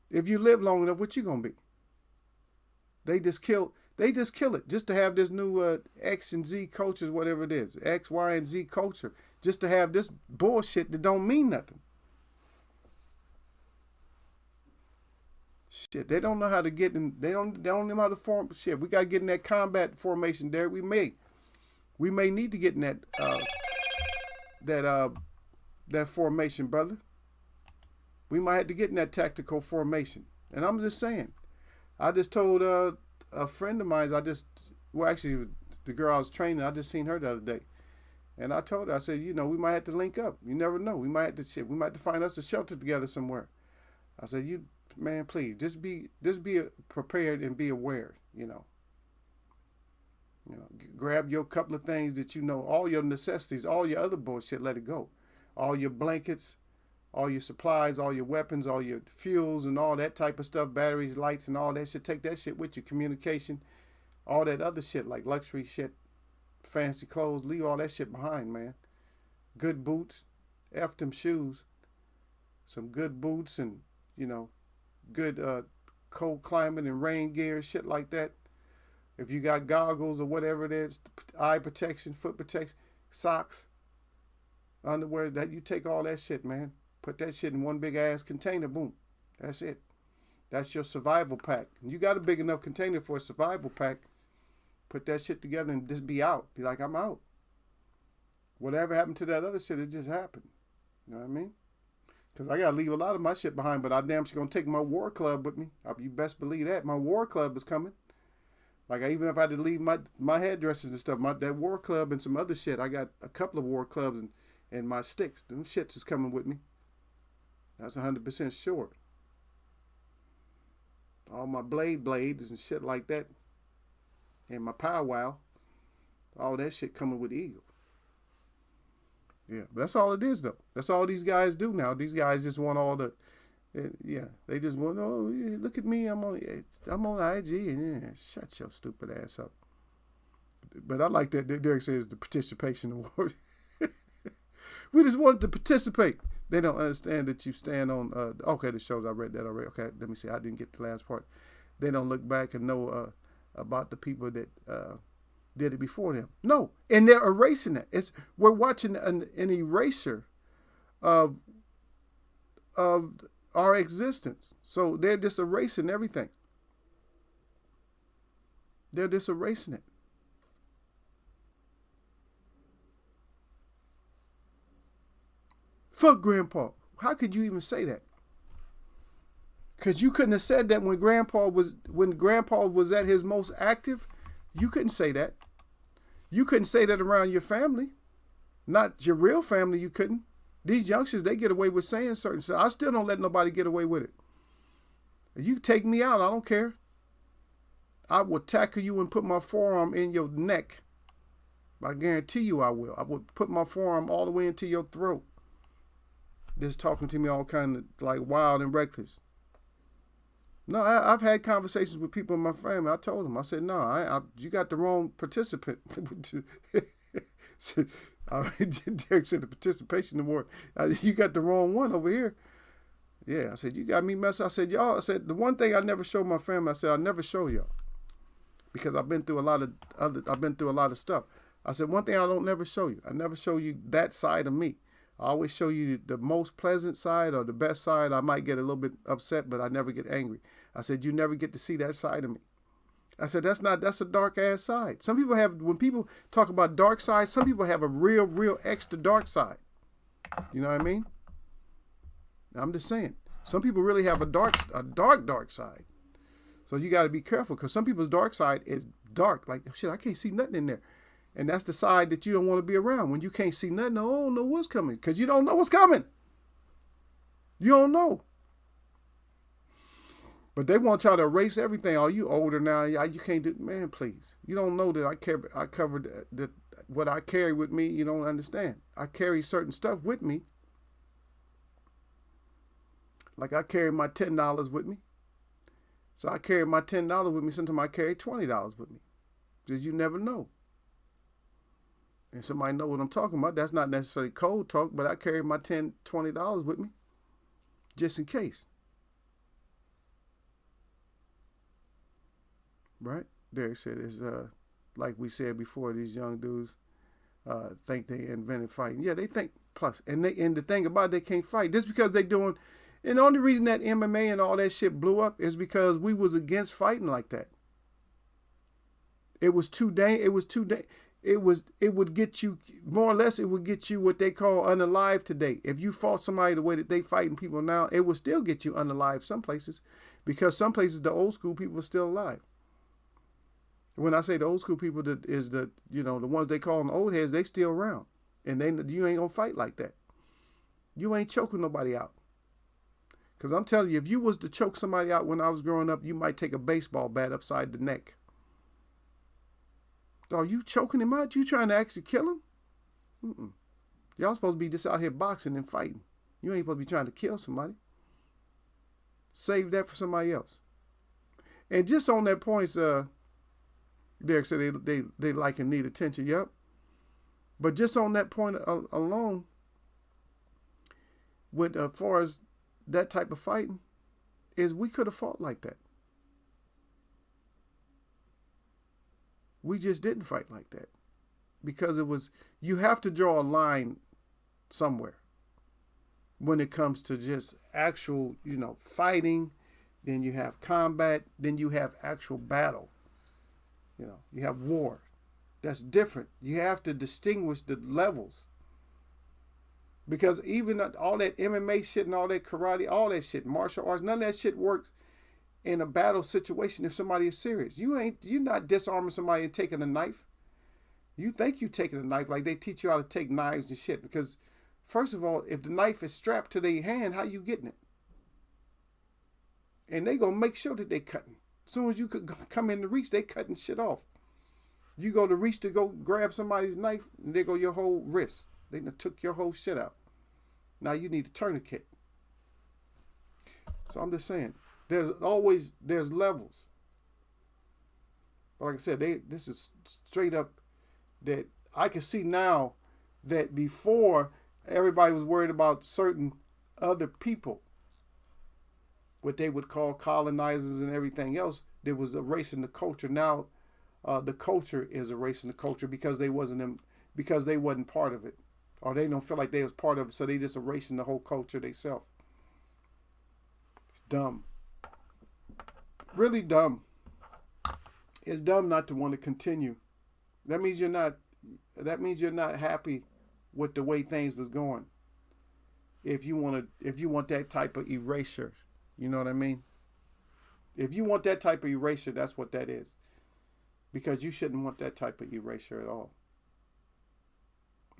Speaker 1: If you live long enough, what you gonna be? They just kill it just to have this new X and Z culture, whatever it is, X, Y, and Z culture, just to have this bullshit that don't mean nothing. Shit, they don't know how to get in. They don't know how to form. Shit, we gotta get in that combat formation, Derek. We may need to get in that formation, brother. We might have to get in that tactical formation. And I'm just saying. I just told a friend of mine, actually, the girl I was training, I just seen her the other day. And I told her, I said, we might have to link up. You never know. We might have to find us a shelter together somewhere. I said, man, please, just be prepared and be aware, Grab your couple of things that you know, all your necessities, all your other bullshit, let it go. All your blankets, all your supplies, all your weapons, all your fuels and all that type of stuff, batteries, lights and all that shit. Take that shit with you. Communication, all that other shit like luxury shit, fancy clothes, leave all that shit behind, man. Good boots, F them shoes. Some good boots and, good cold climate and rain gear, shit like that. If you got goggles or whatever it is, eye protection, foot protection, socks, underwear, that you take all that shit, man. Put that shit in one big ass container, boom. That's it. That's your survival pack. You got a big enough container for a survival pack. Put that shit together and just be out. Be like, I'm out. Whatever happened to that other shit, it just happened. You know what I mean? Because I got to leave a lot of my shit behind, but I damn sure going to take my war club with me. You best believe that. My war club is coming. Like, even if I had to leave my hairdressers and stuff, that war club and some other shit, I got a couple of war clubs and my sticks. Them shits is coming with me. That's 100% sure. All my blades and shit like that. And my powwow. All that shit coming with Eagle. Yeah, but that's all it is, though. That's all these guys do now. These guys just want all the... they just want, oh, yeah, look at me, I'm on IG, and yeah, shut your stupid ass up. But I like that Derek says the participation award. We just wanted to participate. They don't understand that you stand on, okay, the shows, I read that already. Okay, let me see, I didn't get the last part. They don't look back and know about the people that did it before them. No, and they're erasing that. We're watching an erasure of our existence. So they're just erasing everything. They're just erasing it. Fuck Grandpa. How could you even say that? Because you couldn't have said that when Grandpa was at his most active. You couldn't say that. You couldn't say that around your family. Not your real family, you couldn't. These youngsters, they get away with saying certain stuff. I still don't let nobody get away with it. You take me out, I don't care. I will tackle you and put my forearm in your neck. I guarantee you I will. I will put my forearm all the way into your throat. Just talking to me all kind of like wild and reckless. No, I've had conversations with people in my family. I told them, I said, no, you got the wrong participant. Derek said the participation award. You got the wrong one over here. Yeah, I said, you got me messed up. I said, y'all, the one thing I never show my family, I said, I'll never show y'all. Because I've been through a lot of stuff. I said, one thing I don't never show you. I never show you that side of me. I always show you the most pleasant side or the best side. I might get a little bit upset, but I never get angry. I said, you never get to see that side of me. I said, that's a dark ass side. Some people have, when people talk about dark side, some people have a real extra dark side. You know what I mean? I'm just saying. Some people really have a dark side. So you got to be careful because some people's dark side is dark. Like, shit, I can't see nothing in there. And that's the side that you don't want to be around. When you can't see nothing, I don't know what's coming because you don't know what's coming. You don't know. But they want y'all to erase everything. Oh, you older now. You can't do. Man, please. You don't know that I covered what I carry with me. You don't understand. I carry certain stuff with me. Like I carry my $10 with me. So I carry my $10 with me. Sometimes I carry $20 with me. Because you never know. And somebody know what I'm talking about. That's not necessarily cold talk, but I carry my $10, $20 with me. Just in case. Right? Derek said it's like we said before, these young dudes think they invented fighting. Yeah, they think plus. And the thing about it, they can't fight. Just because they doing, and the only reason that MMA and all that shit blew up is because we was against fighting like that. It would get you, more or less, it would get you what they call unalive today. If you fought somebody the way that they fighting people now, it would still get you unalive some places. Because some places, the old school people are still alive. When I say the old school people, the ones they call the old heads, they still around. And you ain't gonna fight like that. You ain't choking nobody out. Because I'm telling you, if you was to choke somebody out when I was growing up, you might take a baseball bat upside the neck. Are you choking him out? You trying to actually kill him? Mm-mm. Y'all supposed to be just out here boxing and fighting. You ain't supposed to be trying to kill somebody. Save that for somebody else. And just on that point, Derek said they like and need attention. Yep. But just on that point alone, with as far as that type of fighting, is we could have fought like that. We just didn't fight like that because it was, you have to draw a line somewhere when it comes to just actual, fighting. Then you have combat. Then you have actual battle. You have war. That's different. You have to distinguish the levels. Because even all that MMA shit and all that karate, all that shit, martial arts, none of that shit works in a battle situation if somebody is serious. You're not disarming somebody and taking a knife. You think you're taking a knife like they teach you how to take knives and shit. Because first of all, if the knife is strapped to their hand, how you getting it? And they gonna make sure that they cutting. As soon as you could come in the reach, they cutting shit off. You go to reach to go grab somebody's knife, and they go your whole wrist. They done took your whole shit out. Now you need a tourniquet. So I'm just saying, there's levels. But like I said, this is straight up that I can see now that before everybody was worried about certain other people, what they would call colonizers and everything else, there was erasing the culture. Now the culture is erasing the culture because they wasn't part of it. Or they don't feel like they was part of it, so they just erasing the whole culture themselves. It's dumb. Really dumb. It's dumb not to want to continue. That means you're not happy with the way things was going. If you want that type of erasure, you know what I mean? If you want that type of erasure, that's what that is. Because you shouldn't want that type of erasure at all.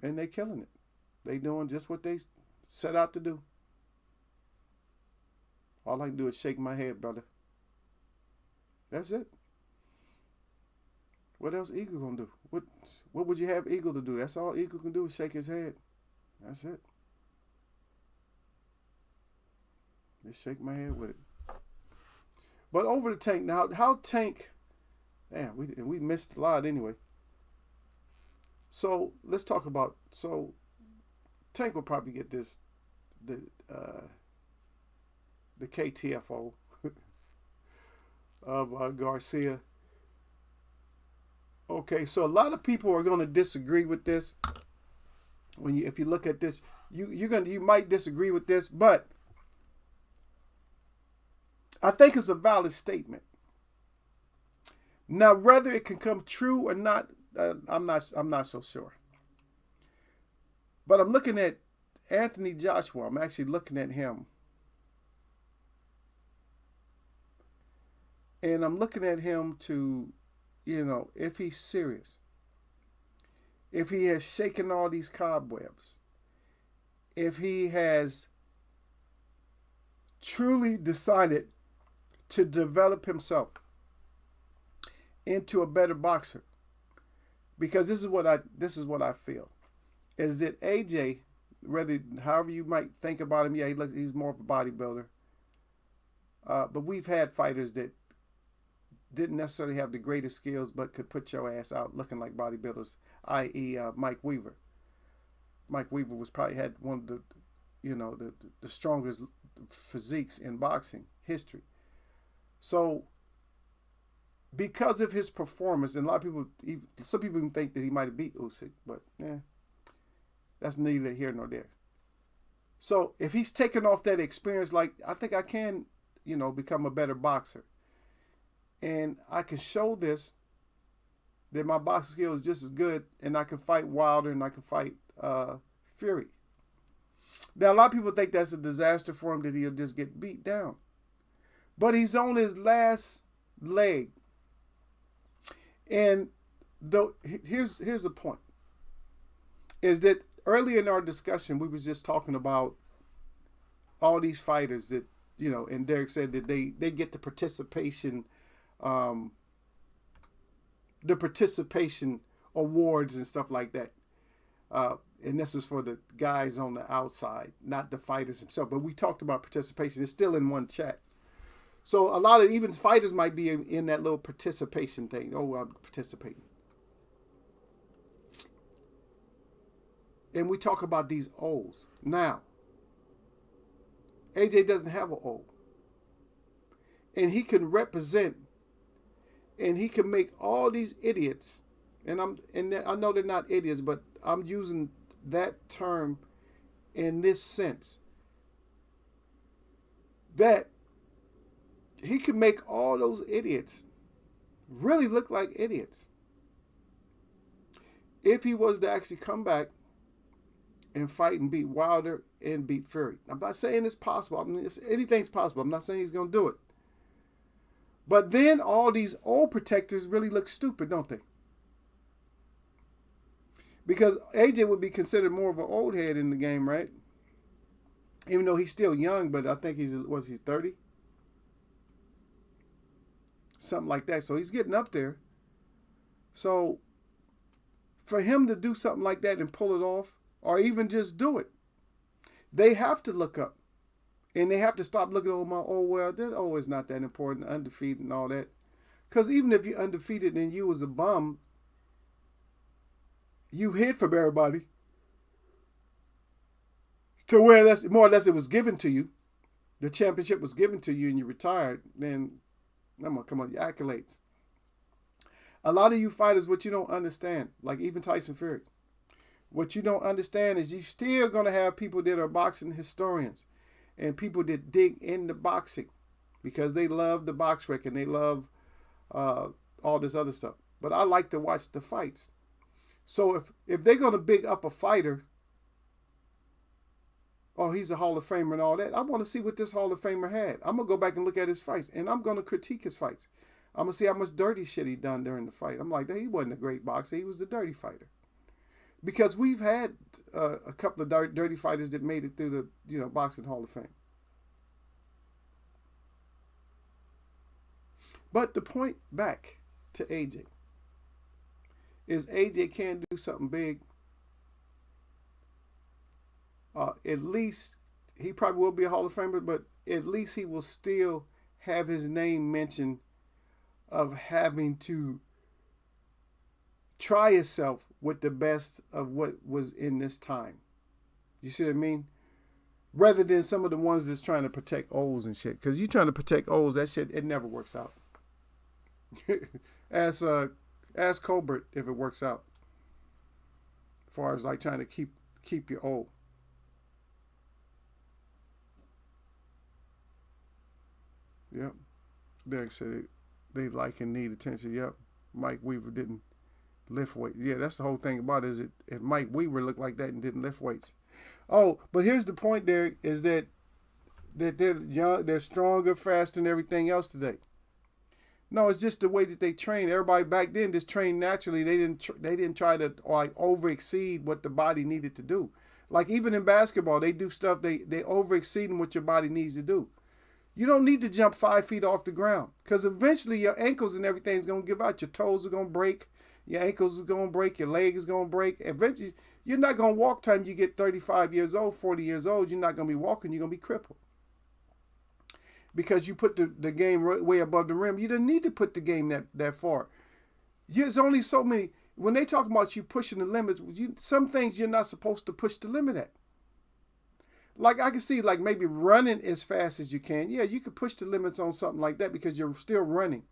Speaker 1: And they killing it. They doing just what they set out to do. All I can do is shake my head, brother. That's it. What else Eagle gonna do? What would you have Eagle to do? That's all Eagle can do is shake his head. That's it. Just shake my head with it. But over to Tank now. How Tank? Damn, we missed a lot anyway. So let's talk about. So Tank will probably get the KTFO of Garcia. Okay, so a lot of people are going to disagree with this. If you look at this, you might disagree with this, but I think it's a valid statement. Now, whether it can come true or not, I'm not so sure. But I'm looking at Anthony Joshua. I'm actually looking at him. And I'm looking at him to, if he's serious, if he has shaken all these cobwebs, if he has truly decided to develop himself into a better boxer. Because this is what I feel, is that AJ, however you might think about him, yeah, he's more of a bodybuilder. But we've had fighters that didn't necessarily have the greatest skills, but could put your ass out looking like bodybuilders, i.e. Mike Weaver. Mike Weaver had one of the strongest physiques in boxing history. So, because of his performance, and a lot of people, some people even think that he might have beat Usyk, but that's neither here nor there. So, if he's taken off that experience, like, I think I can, become a better boxer. And I can show this, that my boxing skill is just as good, and I can fight Wilder, and I can fight Fury. Now, a lot of people think that's a disaster for him, that he'll just get beat down. But he's on his last leg. And here's the point, is that early in our discussion, we was just talking about all these fighters that, and Derek said that they get the participation the participation awards and stuff like that. And this is for the guys on the outside, not the fighters themselves. But we talked about participation. It's still in one chat. So a lot of even fighters might be in that little participation thing. Oh, I'm participating. And we talk about these O's. Now, AJ doesn't have an O. And he can represent, and he can make all these idiots, and I know they're not idiots, but I'm using that term in this sense, that he can make all those idiots really look like idiots if he was to actually come back and fight and beat Wilder and beat Fury. I'm not saying it's possible. I mean, anything's possible. I'm not saying he's going to do it. But then all these old protectors really look stupid, don't they? Because AJ would be considered more of an old head in the game, right? Even though he's still young, but I think was he 30? Something like that. So he's getting up there. So for him to do something like that and pull it off, or even just do it, they have to look up. And they have to stop looking at that is not that important, undefeated and all that. Because even if you're undefeated and you was a bum, you hid from everybody to where more or less it was given to you. The championship was given to you and you retired. Then, come on, your accolades. A lot of you fighters, what you don't understand, like even Tyson Fury, what you don't understand is you still going to have people that are boxing historians and people that dig into boxing because they love the box record and they love all this other stuff. But I like to watch the fights. So if they're going to big up a fighter, oh, he's a Hall of Famer and all that, I want to see what this Hall of Famer had. I'm going to go back and look at his fights, and I'm going to critique his fights. I'm going to see how much dirty shit he done during the fight. I'm like, he wasn't a great boxer. He was the dirty fighter. Because we've had a couple of dirty fighters that made it through the Boxing Hall of Fame. But the point back to AJ is AJ can do something big. At least he probably will be a Hall of Famer, but at least he will still have his name mentioned of having to try yourself with the best of what was in this time. You see what I mean? Rather than some of the ones that's trying to protect O's and shit. Because you trying to protect O's, that shit, it never works out. Ask Colbert if it works out. As far as like trying to keep your O. Yep. Derek said they like and need attention. Yep. Mike Weaver didn't lift weight. Yeah, that's the whole thing about it, is it if Mike Weaver looked like that and didn't lift weights. Oh, but here's the point, Derek, is that they're young, they're stronger, faster, and everything else today. No, it's just the way that they train. Everybody back then just trained naturally. They didn't try to like over exceed what the body needed to do. Like even in basketball, they do stuff they over exceeding what your body needs to do. You don't need to jump 5 feet off the ground because eventually your ankles and everything is going to give out. Your toes are going to break. Your ankles are going to break. Your leg is going to break. Eventually, you're not going to walk time you get 35 years old, 40 years old. You're not going to be walking. You're going to be crippled. Because you put the game way above the rim. You didn't need to put the game that far. There's only so many. When they talk about you pushing the limits, some things you're not supposed to push the limit at. Like I can see like maybe running as fast as you can. Yeah, you could push the limits on something like that because you're still running.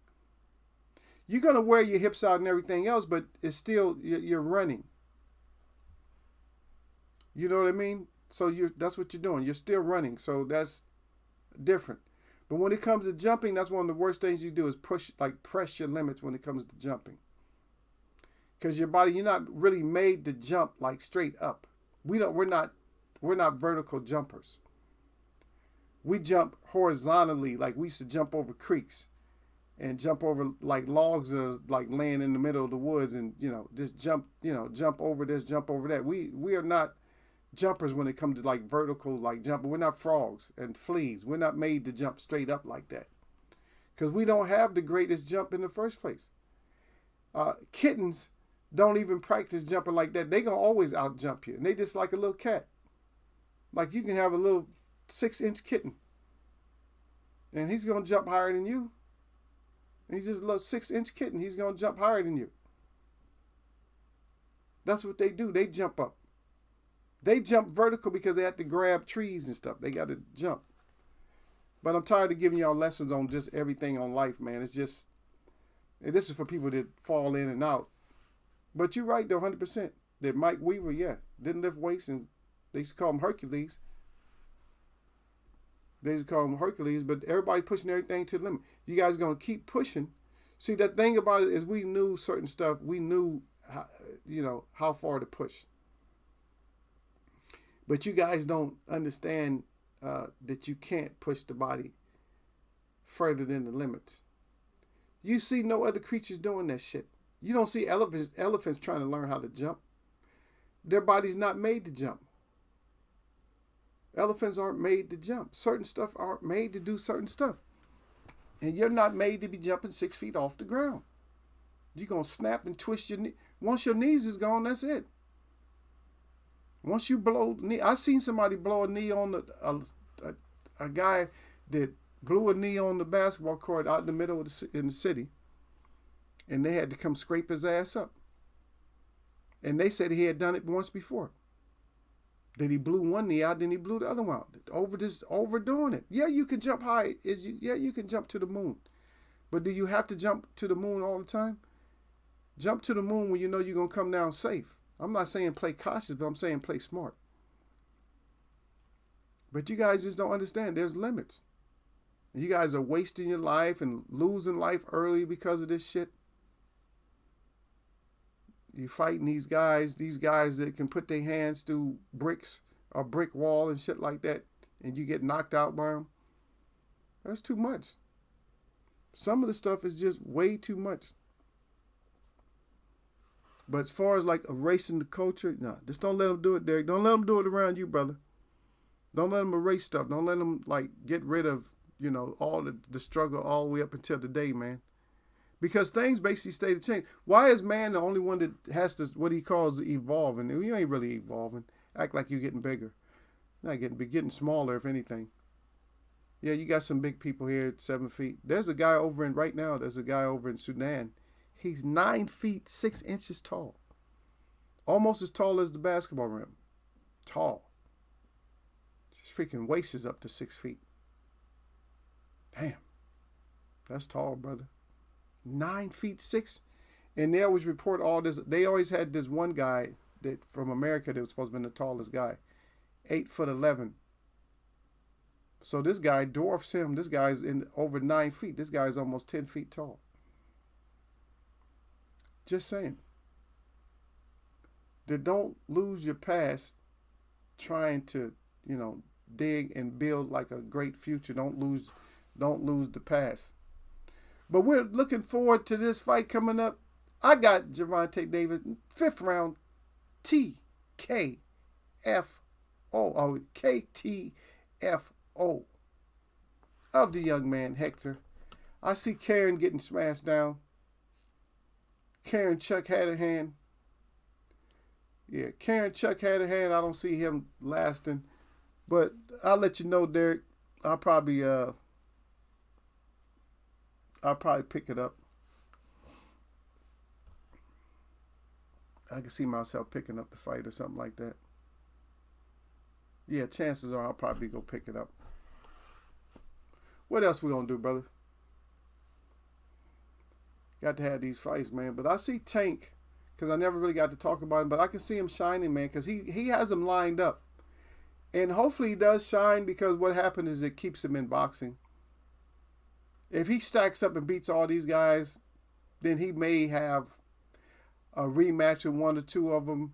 Speaker 1: You're going to wear your hips out and everything else, but it's still, you're running. You know what I mean? So that's what you're doing. You're still running. So that's different. But when it comes to jumping, that's one of the worst things you do is press your limits when it comes to jumping. Because your body, you're not really made to jump like straight up. We're not vertical jumpers. We jump horizontally, like we used to jump over creeks and jump over like logs that are like laying in the middle of the woods and, just jump over this, jump over that. We are not jumpers when it comes to like vertical, like jumping. We're not frogs and fleas. We're not made to jump straight up like that because we don't have the greatest jump in the first place. Kittens don't even practice jumping like that. They gonna always out jump you, and they just like a little cat. Like you can have a little 6-inch kitten, and he's gonna jump higher than you. And he's just a little 6-inch kitten. He's gonna jump higher than you. That's what they do. They jump up. They jump vertical because they have to grab trees and stuff. They got to jump. But I'm tired of giving y'all lessons on just everything on life, man. It's just, and this is for people that fall in and out. But you're right, though, 100%. That Mike Weaver, yeah, didn't lift weights, and they used to call him Hercules. They used to call him Hercules, but everybody pushing everything to the limit. You guys are going to keep pushing. See, the thing about it is we knew certain stuff. We knew, how far to push. But you guys don't understand that you can't push the body further than the limits. You see no other creatures doing that shit. You don't see elephants trying to learn how to jump. Their body's not made to jump. Elephants aren't made to jump. Certain stuff aren't made to do certain stuff. And you're not made to be jumping 6 feet off the ground. You're going to snap and twist your knee. Once your knees is gone, that's it. Once you blow the knee, I seen somebody blow a knee on a guy that blew a knee on the basketball court out in the middle of in the city, and they had to come scrape his ass up. And they said he had done it once before. That he blew one knee out, then he blew the other one out. Overdoing it. Yeah, you can jump high. You can jump to the moon, but do you have to jump to the moon all the time? Jump to the moon when you know you're gonna come down safe. I'm not saying play cautious, but I'm saying play smart. But you guys just don't understand. There's limits. You guys are wasting your life and losing life early because of this shit. You fighting these guys that can put their hands through bricks or brick wall and shit like that, and you get knocked out by them. That's too much. Some of the stuff is just way too much. But as far as like erasing the culture, no, just don't let them do it, Derek. Don't let them do it around you, brother. Don't let them erase stuff. Don't let them like get rid of, all the struggle all the way up until today, man. Because things basically stay the same. Why is man the only one that has to, what he calls evolving? You ain't really evolving. Act like you're getting bigger. Not getting smaller, if anything. Yeah, you got some big people here at 7 feet. There's a guy over in Sudan. He's 9 feet 6 inches tall. Almost as tall as the basketball rim. Tall. His freaking waist is up to 6 feet. Damn. That's tall, brother. 9 feet 6. And they always report all this. They always had this one guy that from America that was supposed to be the tallest guy. 8'11". So this guy dwarfs him. This guy's in over 9 feet. This guy's almost 10 feet tall. Just saying. That don't lose your past trying to, dig and build like a great future. Don't lose the past. But we're looking forward to this fight coming up. I got Gervonta Davis, 5th round, KTFO. Of the young man, Hector. I see Karen getting smashed down. Karen Chuck Hanahan. Yeah, Karen Chuck Hanahan. I don't see him lasting. But I'll let you know, Derek. I'll probably pick it up. I can see myself picking up the fight or something like that. Yeah, chances are I'll probably go pick it up. What else we gonna do, brother? Got to have these fights, man. But I see Tank, because I never really got to talk about him, but I can see him shining, man, because he has him lined up. And hopefully he does shine, because what happened is it keeps him in boxing. If he stacks up and beats all these guys, then he may have a rematch with one or two of them.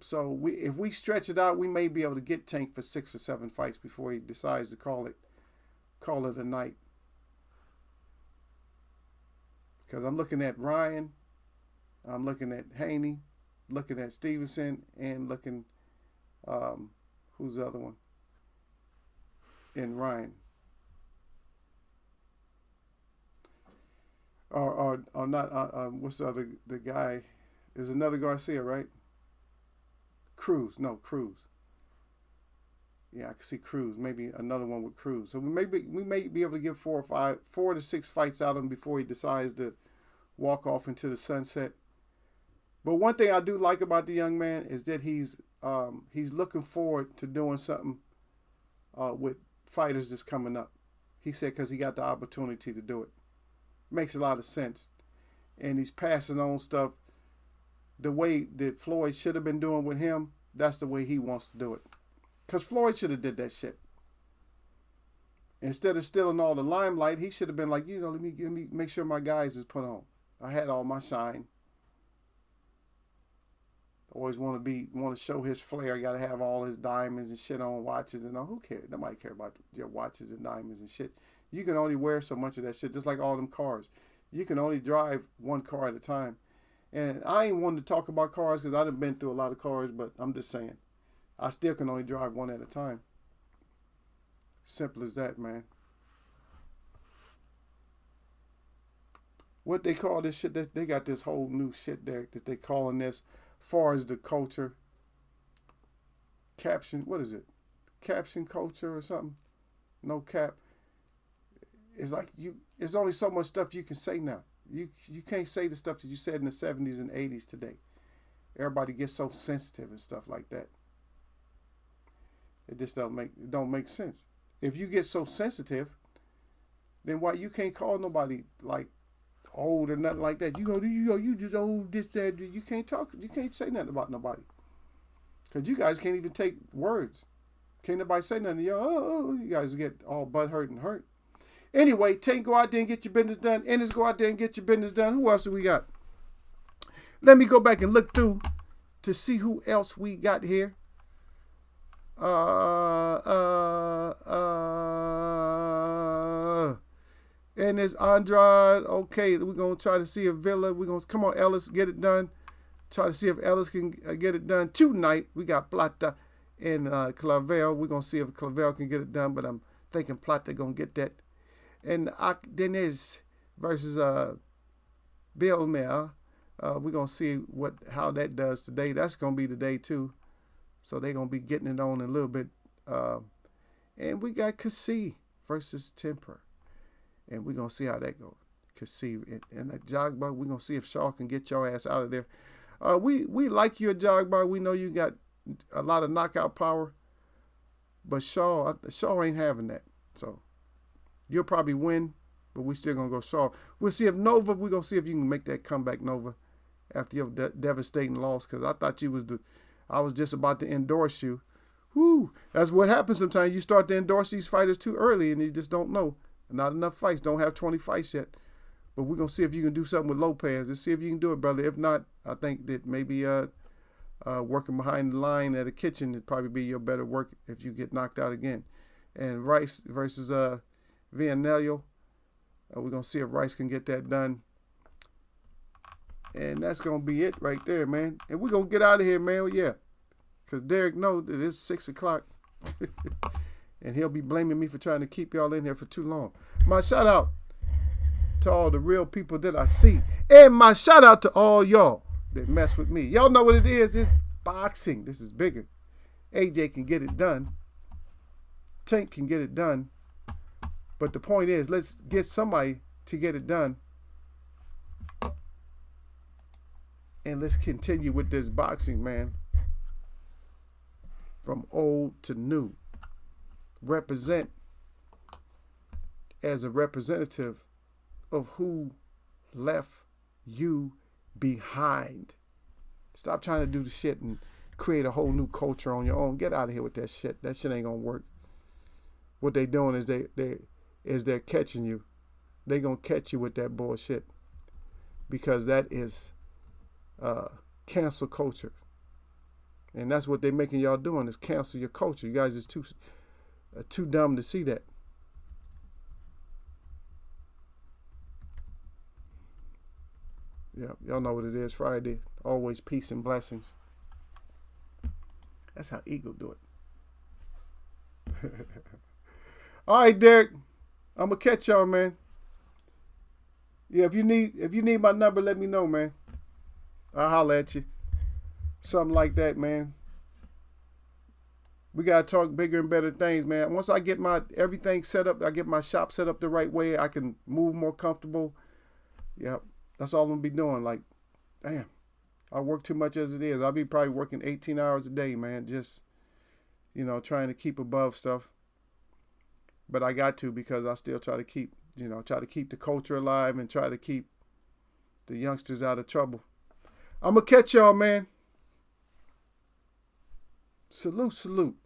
Speaker 1: So if we stretch it out, we may be able to get Tank for 6 or 7 fights before he decides to call it a night. Because I'm looking at Ryan, I'm looking at Haney, looking at Stevenson, and looking, who's the other one? And Ryan. or not. What's the guy? Is another Garcia, right? Cruz. No, Cruz. Yeah, I can see Cruz. Maybe another one with Cruz. So we may be able to get 4 to 6 fights out of him before he decides to walk off into the sunset. But one thing I do like about the young man is that he's looking forward to doing something with fighters that's coming up. He said because he got the opportunity to do it. Makes a lot of sense. And he's passing on stuff the way that Floyd should have been doing with him. That's the way he wants to do it. Because Floyd should have did that shit. Instead of stealing all the limelight, he should have been like, let me make sure my guys is put on. I had all my shine. Always want to show his flair. Got to have all his diamonds and shit on, watches and all. Who cares? Nobody care about your watches and diamonds and shit. You can only wear so much of that shit, just like all them cars. You can only drive one car at a time. And I ain't wanting to talk about cars because I've been through a lot of cars, but I'm just saying. I still can only drive one at a time. Simple as that, man. What they call this shit, they got this whole new shit there that they calling this, far as the culture. Caption, what is it? Caption culture or something? No cap. It's like there's only so much stuff you can say now. You can't say the stuff that you said in the 70s and 80s today. Everybody gets so sensitive and stuff like that. It just don't make sense. If you get so sensitive, then why you can't call nobody like old or nothing like that? You just old, this, that. You can't talk. You can't say nothing about nobody. Because you guys can't even take words. Can't nobody say nothing to you. You guys get all butthurt and hurt. Anyway, Tank, go out there and get your business done. Ennis, go out there and get your business done. Who else do we got? Let me go back and look through to see who else we got here. And it's Andrade. Okay, we're going to try to see if Villa, come on, Ellis, get it done. Try to see if Ellis can get it done tonight. We got Plata and Clavel. We're going to see if Clavel can get it done, but I'm thinking Plata going to get that. And Denez versus Belmer. We're going to see how that does today. That's going to be the day, too. So they're going to be getting it on a little bit. And we got Cassie versus Temper. And we're going to see how that goes. Cassie and that Jogbar, we're going to see if Shaw can get your ass out of there. We like your Jogbar. We know you got a lot of knockout power. But Shaw ain't having that. So you'll probably win, but we still going to go Shaw. We'll see if Nova, we're going to see if you can make that comeback, Nova, after your devastating loss. Because I thought I was just about to endorse you. Whoo, that's what happens sometimes. You start to endorse these fighters too early and you just don't know. Not enough fights. Don't have 20 fights yet. But we're going to see if you can do something with Lopez. Let's see if you can do it, brother. If not, I think that maybe working behind the line at a kitchen would probably be your better work if you get knocked out again. And Rice versus Villanello. We're going to see if Rice can get that done. And that's going to be it right there, man. And we're going to get out of here, man. Yeah. Because Derek knows that it's 6 o'clock. And he'll be blaming me for trying to keep y'all in here for too long. My shout out to all the real people that I see. And my shout out to all y'all that mess with me. Y'all know what it is. It's boxing. This is bigger. AJ can get it done. Tank can get it done. But the point is, let's get somebody to get it done. And let's continue with this boxing, man. From old to new. Represent as a representative of who left you behind. Stop trying to do the shit and create a whole new culture on your own. Get out of here with that shit. That shit ain't gonna work. What they doing is they're catching you. They gonna catch you with that bullshit because that is cancel culture. And that's what they're making y'all doing is cancel your culture. You guys is too dumb to see that. Yeah, y'all know what it is. Friday, always peace and blessings. That's how Eagle do it. All right, Derek. I'm going to catch y'all, man. Yeah, if you need my number, let me know, man. I'll holler at you. Something like that, man. We gotta talk bigger and better things, man. Once I get my everything set up, I get my shop set up the right way, I can move more comfortable. Yep. That's all I'm gonna be doing. Like, damn. I work too much as it is. I'll be probably working 18 hours a day, man. Just, trying to keep above stuff. But I got to because I still try to keep, try to keep the culture alive and try to keep the youngsters out of trouble. I'm going to catch y'all, man. Salute, salute.